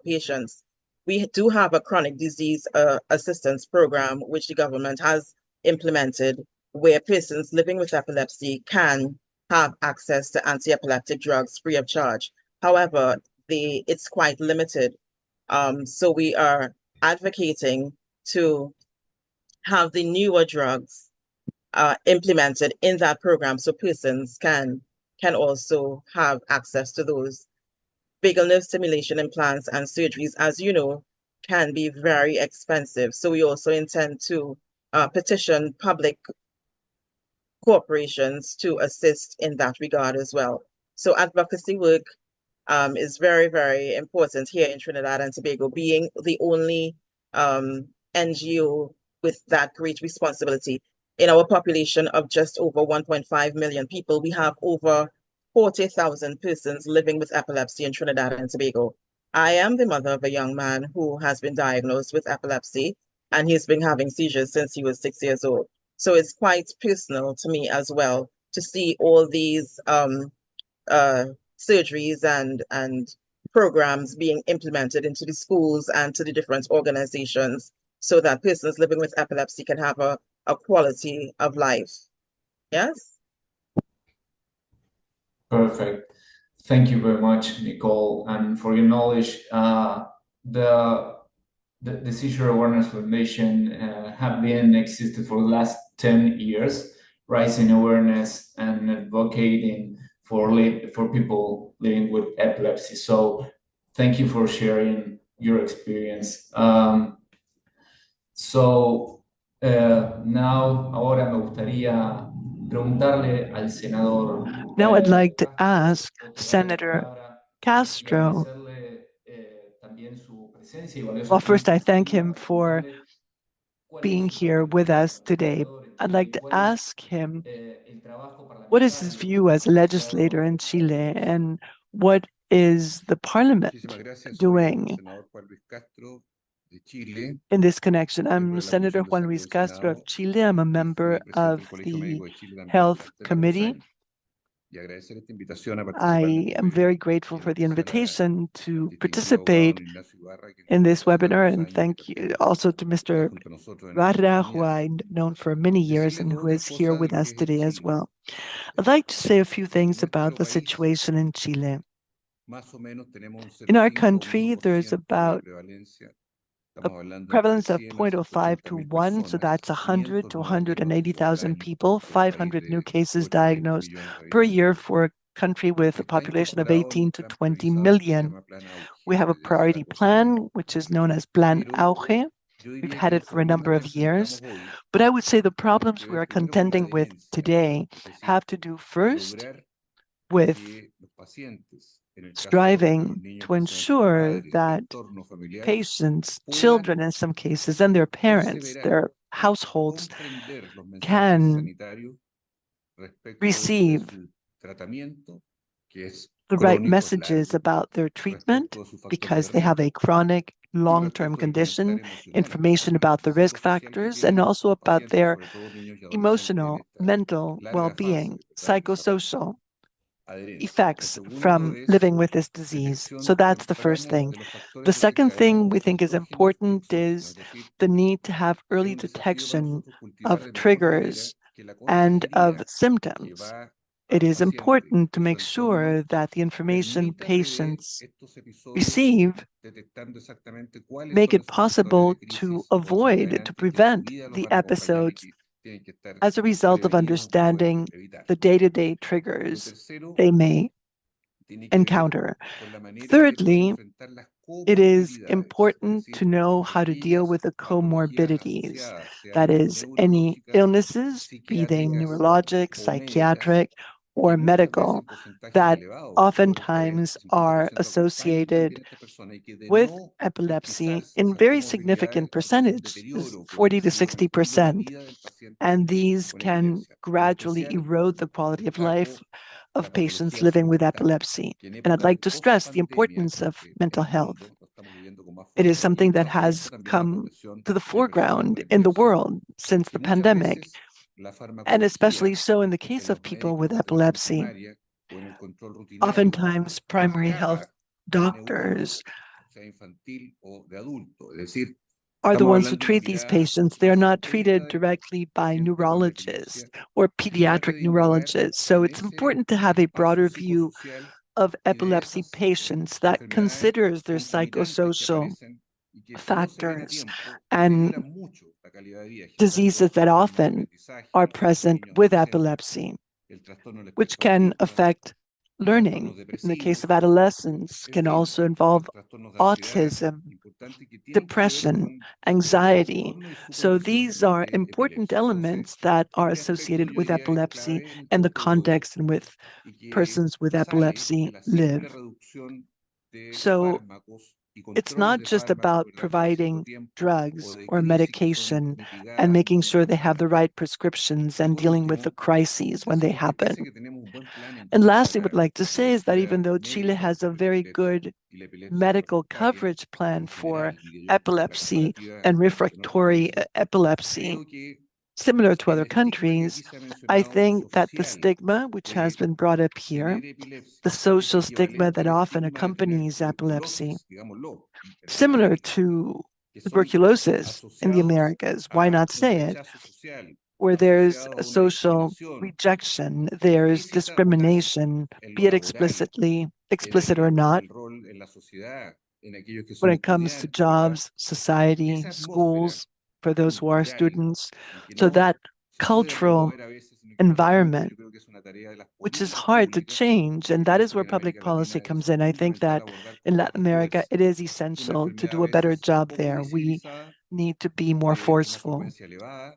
patients. We do have a chronic disease assistance program, which the government has implemented, where persons living with epilepsy can have access to anti-epileptic drugs free of charge. However, it's quite limited. So we are advocating to have the newer drugs implemented in that program so persons can also have access to those. Vagal nerve stimulation implants and surgeries, as you know, can be very expensive. So we also intend to petition public corporations to assist in that regard as well. So advocacy work is very, very important here in Trinidad and Tobago, being the only NGO with that great responsibility. In our population of just over 1.5 million people, we have over 40,000 persons living with epilepsy in Trinidad and Tobago. I am the mother of a young man who has been diagnosed with epilepsy, and he's been having seizures since he was 6 years old. So it's quite personal to me as well to see all these surgeries and programs being implemented into the schools and to the different organizations so that persons living with epilepsy can have a quality of life. Yes? Perfect. Thank you very much, Nicole, and for your knowledge. The Seizure Awareness Foundation have been existed for the last 10 years, raising awareness and advocating for people living with epilepsy. So thank you for sharing your experience. Ahora me gustaría preguntarle al senador. Now I'd like to ask Senator Castro. Well, first, I thank him for being here with us today. I'd like to ask him what is his view as a legislator in Chile and what is the parliament doing in this connection. I'm Senator Juan Luis Castro of Chile. I'm a member of the Health Committee. I am very grateful for the invitation to participate in this webinar, and thank you also to Mr. Ibarra, who I've known for many years and who is here with us today as well. I'd like to say a few things about the situation in Chile. In our country, there's about a prevalence of 0.05 to 1, so that's 100 to 180,000 people, 500 new cases diagnosed per year for a country with a population of 18 to 20 million. We have a priority plan, which is known as Plan Auge. We've had it for a number of years, but I would say the problems we are contending with today have to do first with striving to ensure that patients, children in some cases, and their parents, their households, can receive the right messages about their treatment because they have a chronic long-term condition, information about the risk factors, and also about their emotional, mental well-being, psychosocial effects from living with this disease. So that's the first thing. The second thing we think is important is the need to have early detection of triggers and of symptoms. It is important to make sure that the information patients receive make it possible to avoid, to prevent the episodes as a result of understanding the day-to-day triggers they may encounter. Thirdly, it is important to know how to deal with the comorbidities, that is, any illnesses, be they neurologic, psychiatric, or medical, that oftentimes are associated with epilepsy in very significant percentage, 40 to 60%. And these can gradually erode the quality of life of patients living with epilepsy. And I'd like to stress the importance of mental health. It is something that has come to the foreground in the world since the pandemic, and especially so in the case of people with epilepsy. Oftentimes, primary health doctors are the ones who treat these patients. They are not treated directly by neurologists or pediatric neurologists. So it's important to have a broader view of epilepsy patients that considers their psychosocial factors and diseases that often are present with epilepsy, which can affect learning. In the case of adolescents, can also involve autism, depression, anxiety. So these are important elements that are associated with epilepsy and the context in which persons with epilepsy live. So it's not just about providing drugs or medication and making sure they have the right prescriptions and dealing with the crises when they happen. And lastly, what I'd like to say is that even though Chile has a very good medical coverage plan for epilepsy and refractory epilepsy, similar to other countries, I think that the stigma, which has been brought up here, the social stigma that often accompanies epilepsy, similar to tuberculosis in the Americas, why not say it, where there's a social rejection, there's discrimination, be it explicit or not, when it comes to jobs, society, schools, for those who are students. So that cultural environment, which is hard to change. And that is where public policy comes in. I think that in Latin America, it is essential to do a better job there. We need to be more forceful.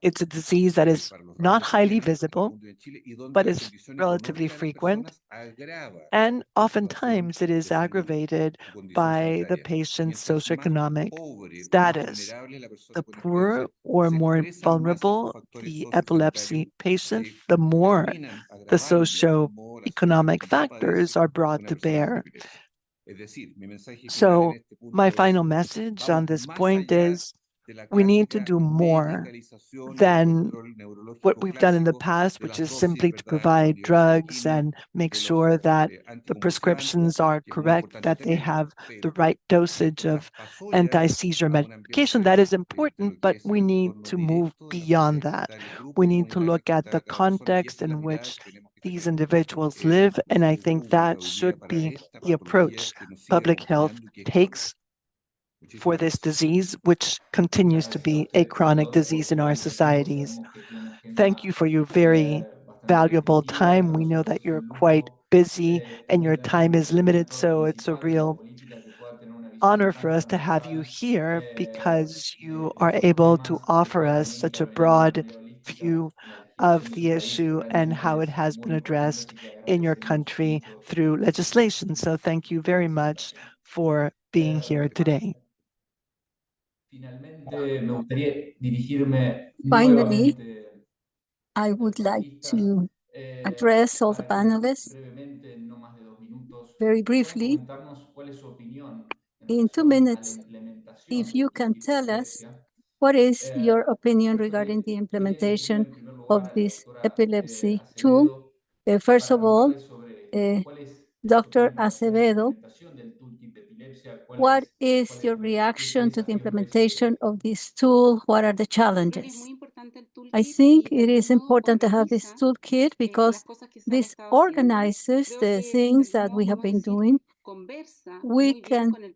It's a disease that is not highly visible, but is relatively frequent. And oftentimes it is aggravated by the patient's socioeconomic status. The poorer or more vulnerable the epilepsy patient, the more the socioeconomic factors are brought to bear. So my final message on this point is we need to do more than what we've done in the past, which is simply to provide drugs and make sure that the prescriptions are correct, that they have the right dosage of anti-seizure medication. That is important, but we need to move beyond that. We need to look at the context in which these individuals live, and I think that should be the approach public health takes for this disease, which continues to be a chronic disease in our societies. Thank you for your very valuable time. We know that you're quite busy and your time is limited, so it's a real honor for us to have you here because you are able to offer us such a broad view of the issue and how it has been addressed in your country through legislation. So thank you very much for being here today. Finally, I would like to address all the panelists very briefly. In 2 minutes, if you can tell us what is your opinion regarding the implementation of this epilepsy tool. First of all, Dr. Acevedo, what is your reaction to the implementation of this tool? What are the challenges? I think it is important to have this toolkit because this organizes the things that we have been doing. We can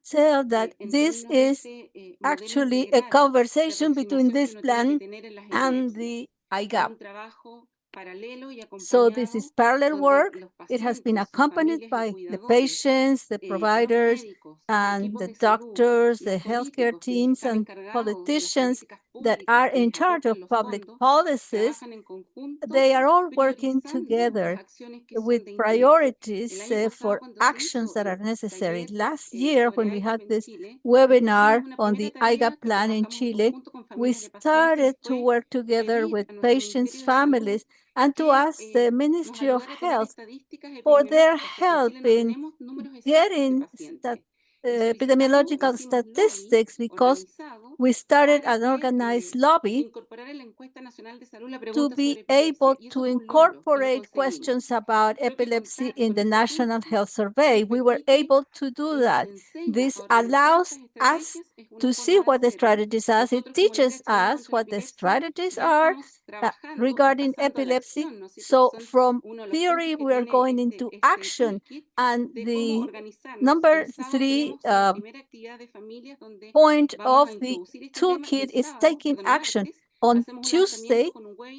tell that this is actually a conversation between this plan and the IGAP. So this is parallel work. It has been accompanied by the patients, the providers, and the doctors, the healthcare teams, and politicians that are in charge of public policies. They are all working together with priorities for actions that are necessary. Last year, when we had this webinar on the IGAP plan in Chile, we started to work together with patients' families and to ask the Ministry of Health for their help in getting epidemiological statistics, because we started an organized lobby to be able to incorporate questions about epilepsy in the National Health Survey. We were able to do that. This allows us to see what the strategies are. It teaches us what the strategies are regarding epilepsy. So from theory, we are going into action. And the number 3 point of the toolkit is taking action. On Tuesday,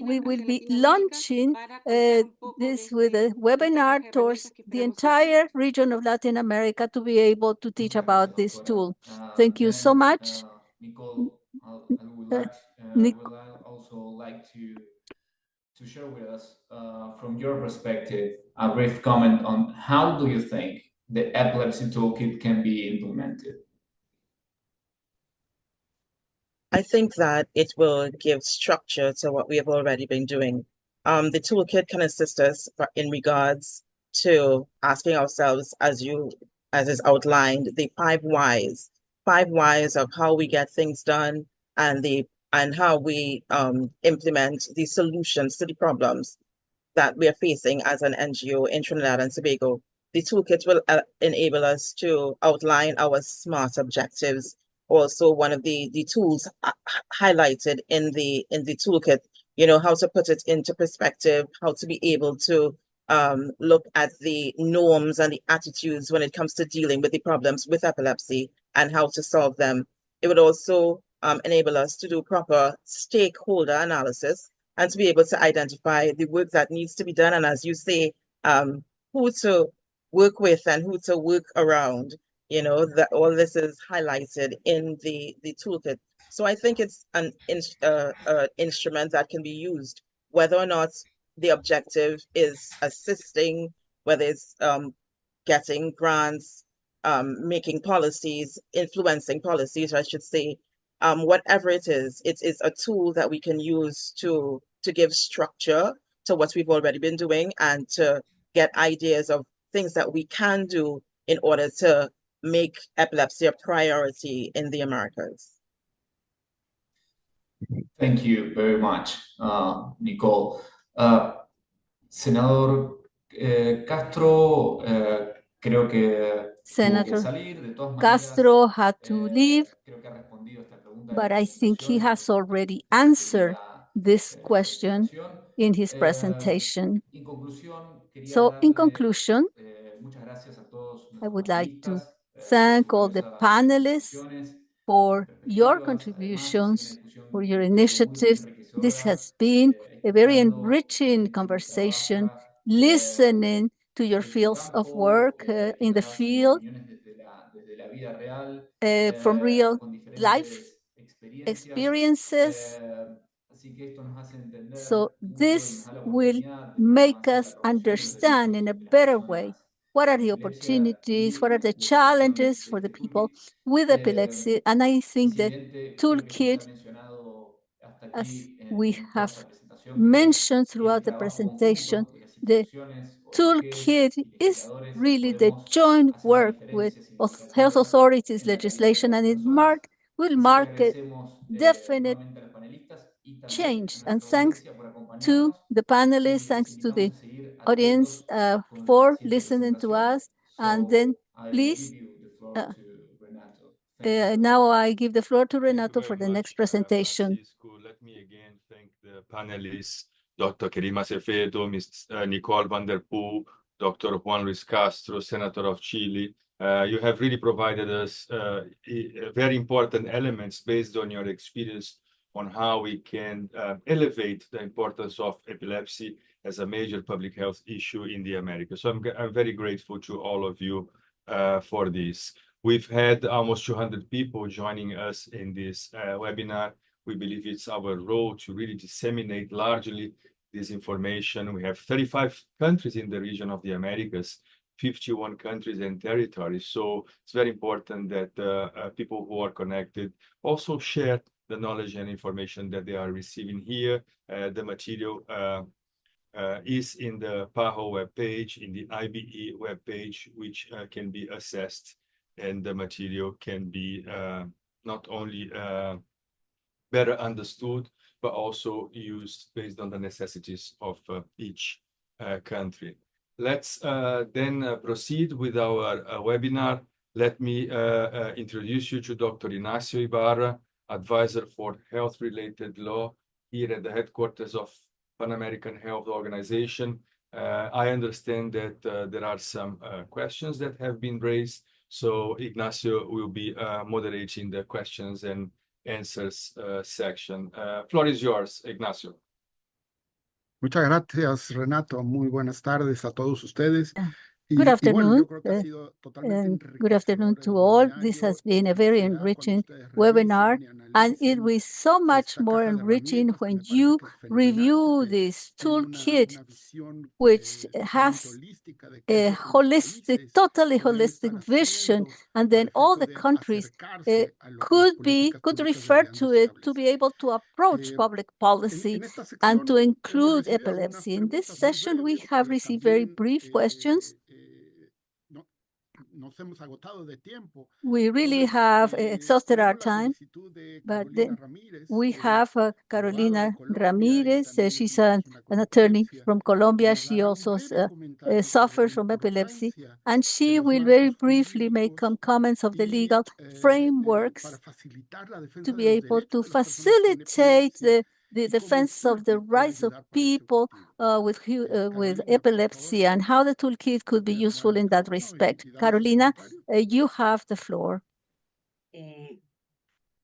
we will be launching this with a webinar towards the entire region of Latin America to be able to teach about this tool. Thank you so much. Nicole, would also like to share with us, from your perspective, a brief comment on how do you think the epilepsy toolkit can be implemented? I think that it will give structure to what we have already been doing. The toolkit can assist us in regards to asking ourselves, as is outlined, the 5 whys of how we get things done and how we implement the solutions to the problems that we are facing as an NGO in Trinidad and Tobago. The toolkit will enable us to outline our SMART objectives. Also, one of the tools highlighted in the toolkit, how to put it into perspective, how to be able to look at the norms and the attitudes when it comes to dealing with the problems with epilepsy and how to solve them. It would also enable us to do proper stakeholder analysis and to be able to identify the work that needs to be done. And as you say, who to work with and who to work around, you know, that all this is highlighted in the toolkit. So I think it's an instrument that can be used, whether or not the objective is assisting, whether it's getting grants, making policies, influencing policies, I should say, whatever it is a tool that we can use to give structure to what we've already been doing and to get ideas of things that we can do in order to make epilepsy a priority in the Americas. Thank you very much, Nicole. Senador Castro, creo que Senator salir. De todas Castro had to leave, creo que ha respondido esta pregunta but I think he has already answered this question in his presentation. So in conclusion, muchas gracias a todos I would like to panelistas, thank all the panelists for your contributions, for your initiatives. This has been a very enriching conversation, listening to your fields of work in the field, desde la vida real, from real con diferentes life experiences. Así que esto nos hace entender So mucho y nos this da la will oportunidad de make más us la promoción de los understand derechos in a de las better way personas what are the epilepsia opportunities, y what are the la aplicación challenges de for the este people toolkit. with epilepsy. And I think the Presidente, creo que no se ha toolkit, mencionado hasta as aquí we en toda have esta presentación, que es mentioned el throughout the trabajo presentation, conjunto de las the instituciones, ONGs toolkit y is legisladores. really the Podemos joint hacer una work with diferencia health significativa authorities en la calidad de legislation, vida and de it las personas. will Así que mark a agradecemos definite nuevamente a los panelistas y también change. a And nuestra thanks audiencia por to acompañarnos the panelists, y los thanks to invitamos the a seguir audience atentos con la for siguiente listening to presentación. us. And So then I will please, give you the floor to Renato. Thank you very now much. I give the floor to Thank you Renato very for the next much, presentation. Francisco. Let me again thank the panelists, Dr. Kerima Acevedo, Ms. Nicole van der Poel, Dr. Juan Luis Castro, Senator of Chile. You have really provided us very important elements based on your experience on how we can elevate the importance of epilepsy as a major public health issue in the Americas. So I'm very grateful to all of you for this. We've had almost 200 people joining us in this webinar. We believe it's our role to really disseminate largely this information. We have 35 countries in the region of the Americas, 51 countries and territories. So it's very important that people who are connected also share the knowledge and information that they are receiving here. The material is in the PAHO webpage, in the IBE webpage, which can be accessed, and the material can be not only better understood, but also used based on the necessities of each country. Let's then proceed with our webinar. Let me introduce you to Dr. Ignacio Ibarra, advisor for health-related law here at the headquarters of Pan-American Health Organization. I understand that there are some questions that have been raised, so Ignacio will be moderating the questions and answers section. Floor is yours, Ignacio. Muchas gracias, Renato. Muy buenas tardes a todos ustedes. Good afternoon, yo creo que ha sido totalmente and good afternoon to all. This has been a very enriching webinar, and it will be so much more enriching when you review this toolkit, which has a holistic, totally holistic vision, and then all the countries could refer to it to be able to approach public policy and to include epilepsy. In this session, we have received very brief questions. We really have exhausted our time, but then we have Carolina Ramirez. She's an attorney from Colombia. She also suffers from epilepsy, and she will very briefly make some comments of the legal frameworks to be able to facilitate the defense of the rights of people with epilepsy and how the toolkit could be useful in that respect. Carolina, you have the floor.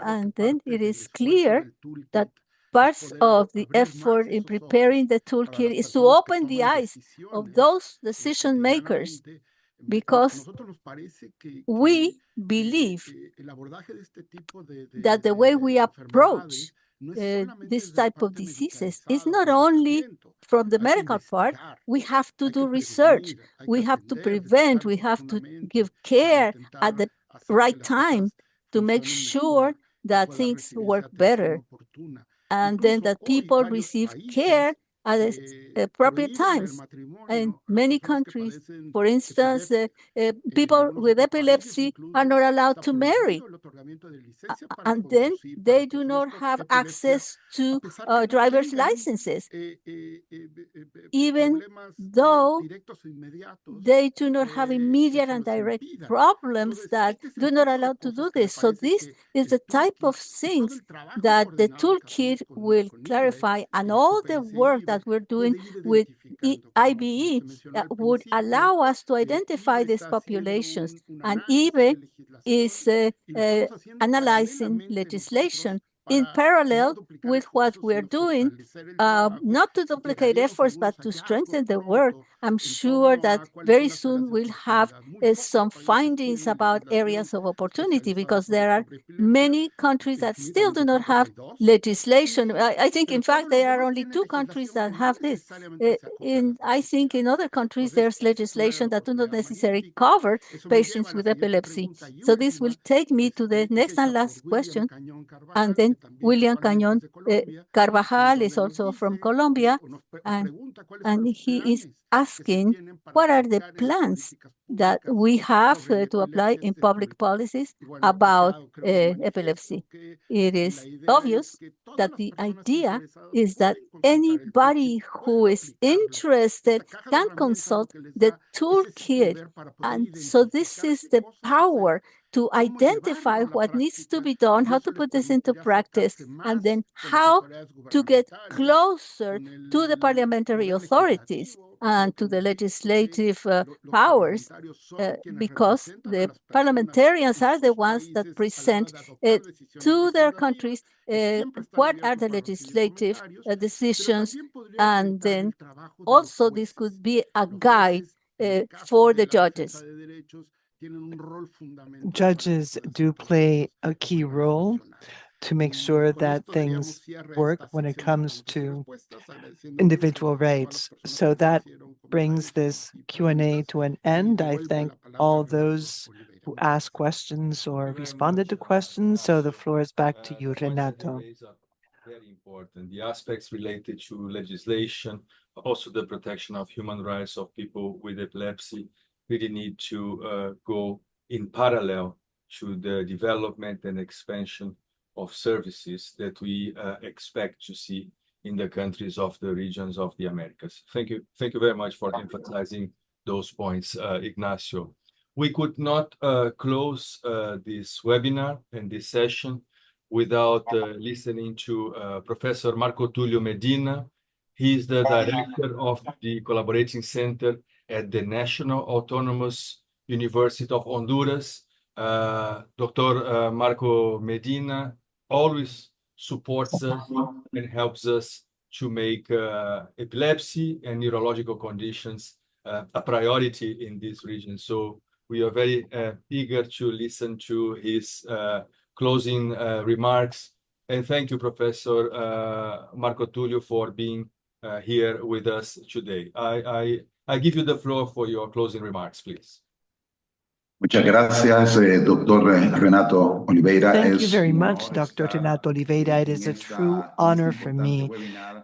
And then it is clear that parts of the effort in preparing the toolkit is to open the eyes of those decision makers, because we believe that the way we approach this type of diseases. It's not only from the medical part. We have to do research. We have to prevent. We have to give care at the right time to make sure that things work better, and then that people receive care at the appropriate times. In many countries, for instance, people with epilepsy are not allowed to marry, and then they do not have access to driver's licenses, even though they do not have immediate and direct problems that do not allow to do this. So this is the type of things that the toolkit will clarify, and all the work that we're doing with IBE would allow us to identify these populations. And IBE is analyzing legislation in parallel with what we're doing, not to duplicate efforts, but to strengthen the work. I'm sure that very soon we'll have some findings about areas of opportunity, because there are many countries that still do not have legislation. I think, in fact, there are only 2 countries that have this. I think in other countries, there's legislation that do not necessarily cover patients with epilepsy. So this will take me to the next and last question. And then William Cañón Carvajal is also from Colombia, and he is asking, what are the plans that we have to apply in public policies about epilepsy? It is obvious that the idea is that anybody who is interested can consult the toolkit. And so this is the power to identify what needs to be done, how to put this into practice, and then how to get closer to the parliamentary authorities and to the legislative powers, because the parliamentarians are the ones that present to their countries what are the legislative decisions, and then also this could be a guide for the judges. Judges do play a key role to make sure that things work when it comes to individual rights. So that brings this Q&A to an end. I thank all those who asked questions or responded to questions. So the floor is back to you, Renato. Very important. The aspects related to legislation, also the protection of human rights of people with epilepsy, really need to go in parallel to the development and expansion of services that we expect to see in the countries of the regions of the Americas. Thank you very much for emphasizing those points, Ignacio. We could not close this webinar and this session without listening to Professor Marco Tulio Medina. He is the director of the Collaborating Center at the National Autonomous University of Honduras. Dr. Marco Medina always supports us and helps us to make epilepsy and neurological conditions a priority in this region. So we are very eager to listen to his closing remarks. And thank you, Professor Marco Tulio, for being here with us today. I give you the floor for your closing remarks, please. Muchas gracias, Dr. Renato Oliveira. Thank you very much, Dr. Renato Oliveira. It is a true honor for me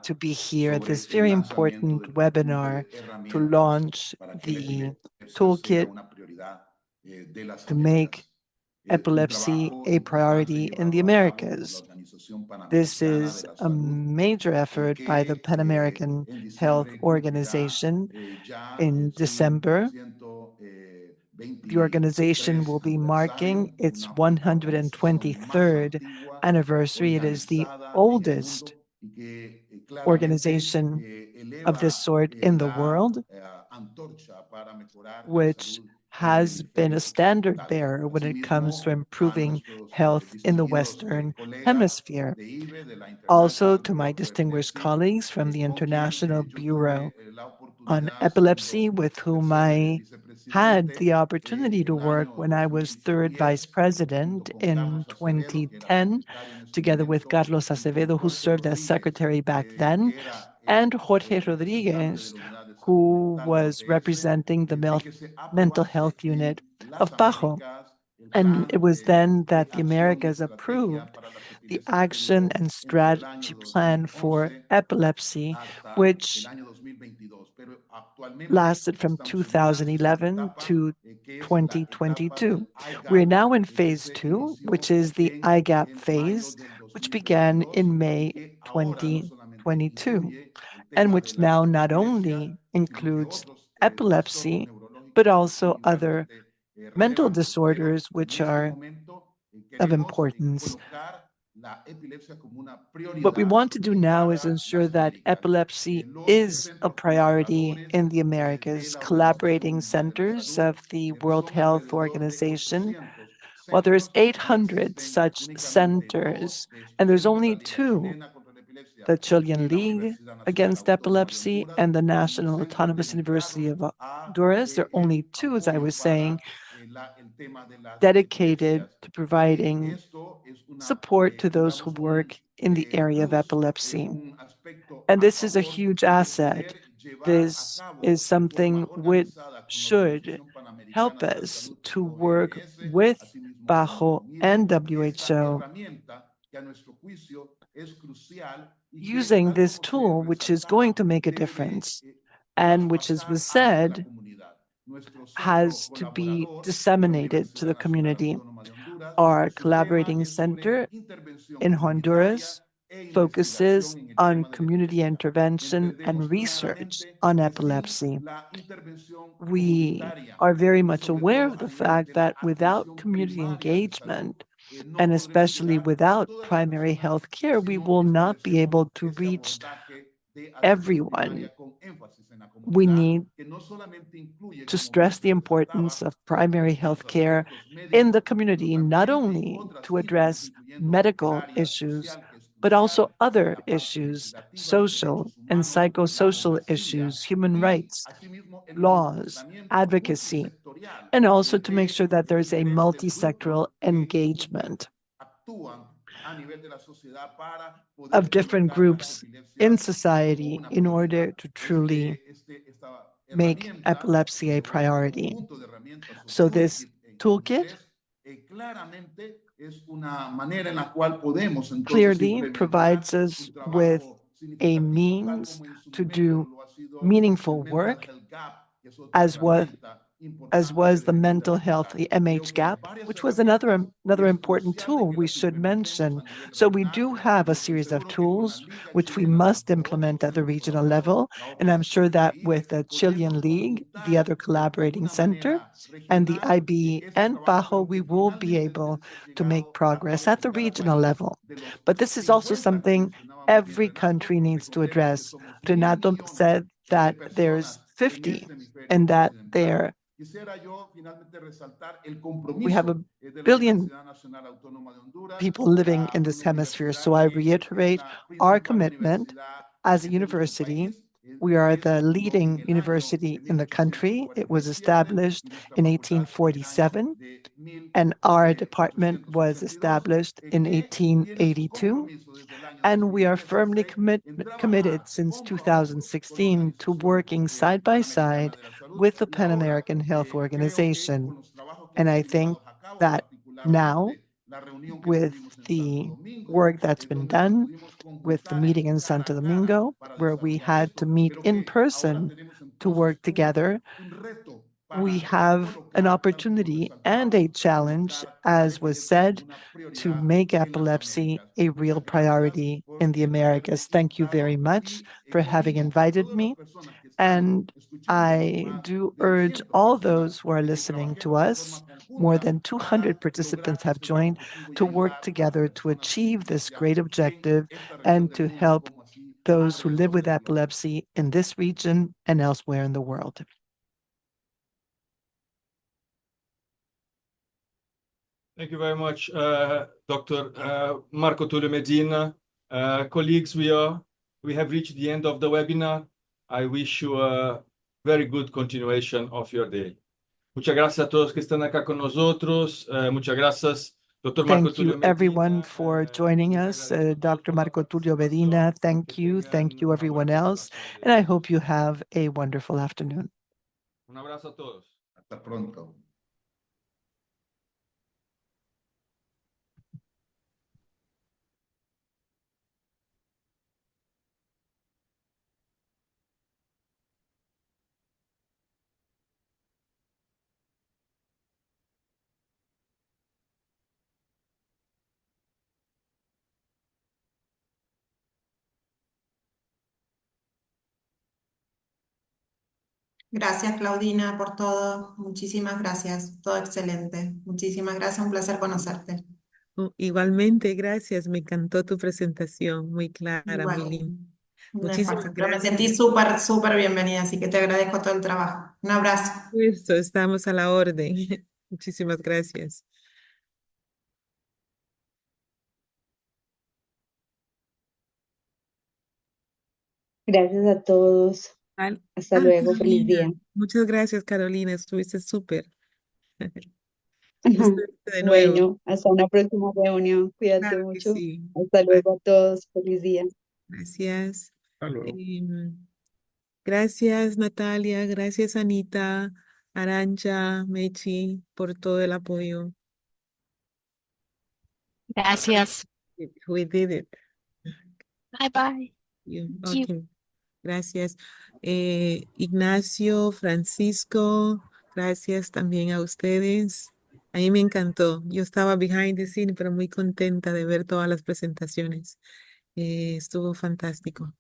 to be here at this very important webinar to launch the toolkit to make epilepsy a priority in the Americas. This is a major effort by the Pan American Health Organization. In December, the organization will be marking its 123rd anniversary. It is the oldest organization of this sort in the world, which has been a standard bearer when it comes to improving health in the Western Hemisphere. Also, to my distinguished colleagues from the International Bureau on Epilepsy, with whom I had the opportunity to work when I was third vice president in 2010, together with Carlos Acevedo, who served as secretary back then, and Jorge Rodriguez, who was representing the mental health unit of PAHO. And it was then that the Americas approved the action and strategy plan for epilepsy, which lasted from 2011 to 2022. We're now in phase 2, which is the IGAP phase, which began in May 2022, and which now not only includes epilepsy, but also other mental disorders which are of importance. What we want to do now is ensure that epilepsy is a priority in the Americas. Collaborating centers of the World Health Organization, well, there's 800 such centers, and there's only 2, the Chilean League Against Epilepsy and the National Autonomous University of Honduras. There are only 2, as I was saying, dedicated to providing support to those who work in the area of epilepsy. And this is a huge asset. This is something which should help us to work with PAHO and WHO using this tool, which is going to make a difference, and which, as was said, has to be disseminated to the community. Our collaborating center in Honduras focuses on community intervention and research on epilepsy. We are very much aware of the fact that without community engagement, and especially without primary health care, we will not be able to reach everyone. We need to stress the importance of primary health care in the community, not only to address medical issues, but also other issues, social and psychosocial issues, human rights, laws, advocacy, and also to make sure that there's a multi-sectoral engagement of different groups in society in order to truly make epilepsy a priority. So this toolkit clearly provides us with a means to do meaningful work, as was the mental health, the MHGAP, which was another important tool we should mention. So we do have a series of tools which we must implement at the regional level, and I'm sure that with the Chilean League, the other collaborating center, and the IB and PAHO, we will be able to make progress at the regional level. But this is also something every country needs to address. Renato said that there's 50 and that we have 1 billion people living in this hemisphere. So I reiterate our commitment as a university. We are the leading university in the country. It was established in 1847, and our department was established in 1882. And we are firmly committed since 2016 to working side by side with the Pan American Health Organization. And I think that now, with the work that's been done, with the meeting in Santo Domingo, where we had to meet in person to work together, we have an opportunity and a challenge, as was said, to make epilepsy a real priority in the Americas. Thank you very much for having invited me. And I do urge all those who are listening to us, more than 200 participants have joined, to work together to achieve this great objective and to help those who live with epilepsy in this region and elsewhere in the world. Thank you very much, Dr. Marco Tulio Medina. Colleagues, we have reached the end of the webinar. I wish you a very good continuation of your day. Muchas gracias a todos que están acá con nosotros. Muchas gracias, doctor Marco Thank you, Tulio everyone, Medina. for joining us. Dr. Marco Tulio Medina, thank you. Thank you, everyone else. And I hope you have a wonderful afternoon. Un abrazo a todos. Hasta pronto. Gracias, Claudina, por todo. Muchísimas gracias. Todo excelente. Muchísimas gracias. Un placer conocerte. Igualmente, gracias. Me encantó tu presentación, muy clara, muy Igual. linda. Un Muchísimas esfuerzo. Pero me gracias. sentí súper, súper bienvenida, así que te agradezco todo el trabajo. Un abrazo. Eso, estamos a la orden. Muchísimas gracias. Gracias a todos. Hasta luego. Feliz Carolina. día. Muchas gracias, Carolina. Estuviste súper. Gusto verte de nuevo. Bueno, hasta una próxima reunión. Cuídate Claro que mucho. sí. Hasta luego a todos. Feliz día. Gracias. Hasta luego. Gracias, Natalia. Gracias, Anita, Arancha, Mechi, por todo el apoyo. Gracias. We did it. Bye bye. Okay. Gracias. Ignacio, Francisco, gracias también a ustedes. A mí me encantó. Yo estaba behind the scene, pero muy contenta de ver todas las presentaciones. Estuvo fantástico.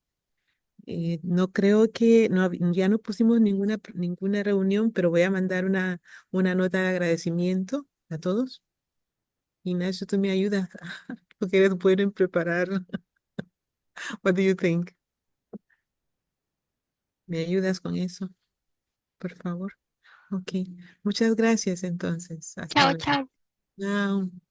No creo que, no, ya no pusimos ninguna reunión, pero voy a mandar una nota de agradecimiento a todos. Ignacio, tú me ayudas, porque eres bueno en preparar. What do you think? ¿Me ayudas con eso? Por favor. Ok. Muchas gracias entonces. Hasta Chao, luego. chao. Chao.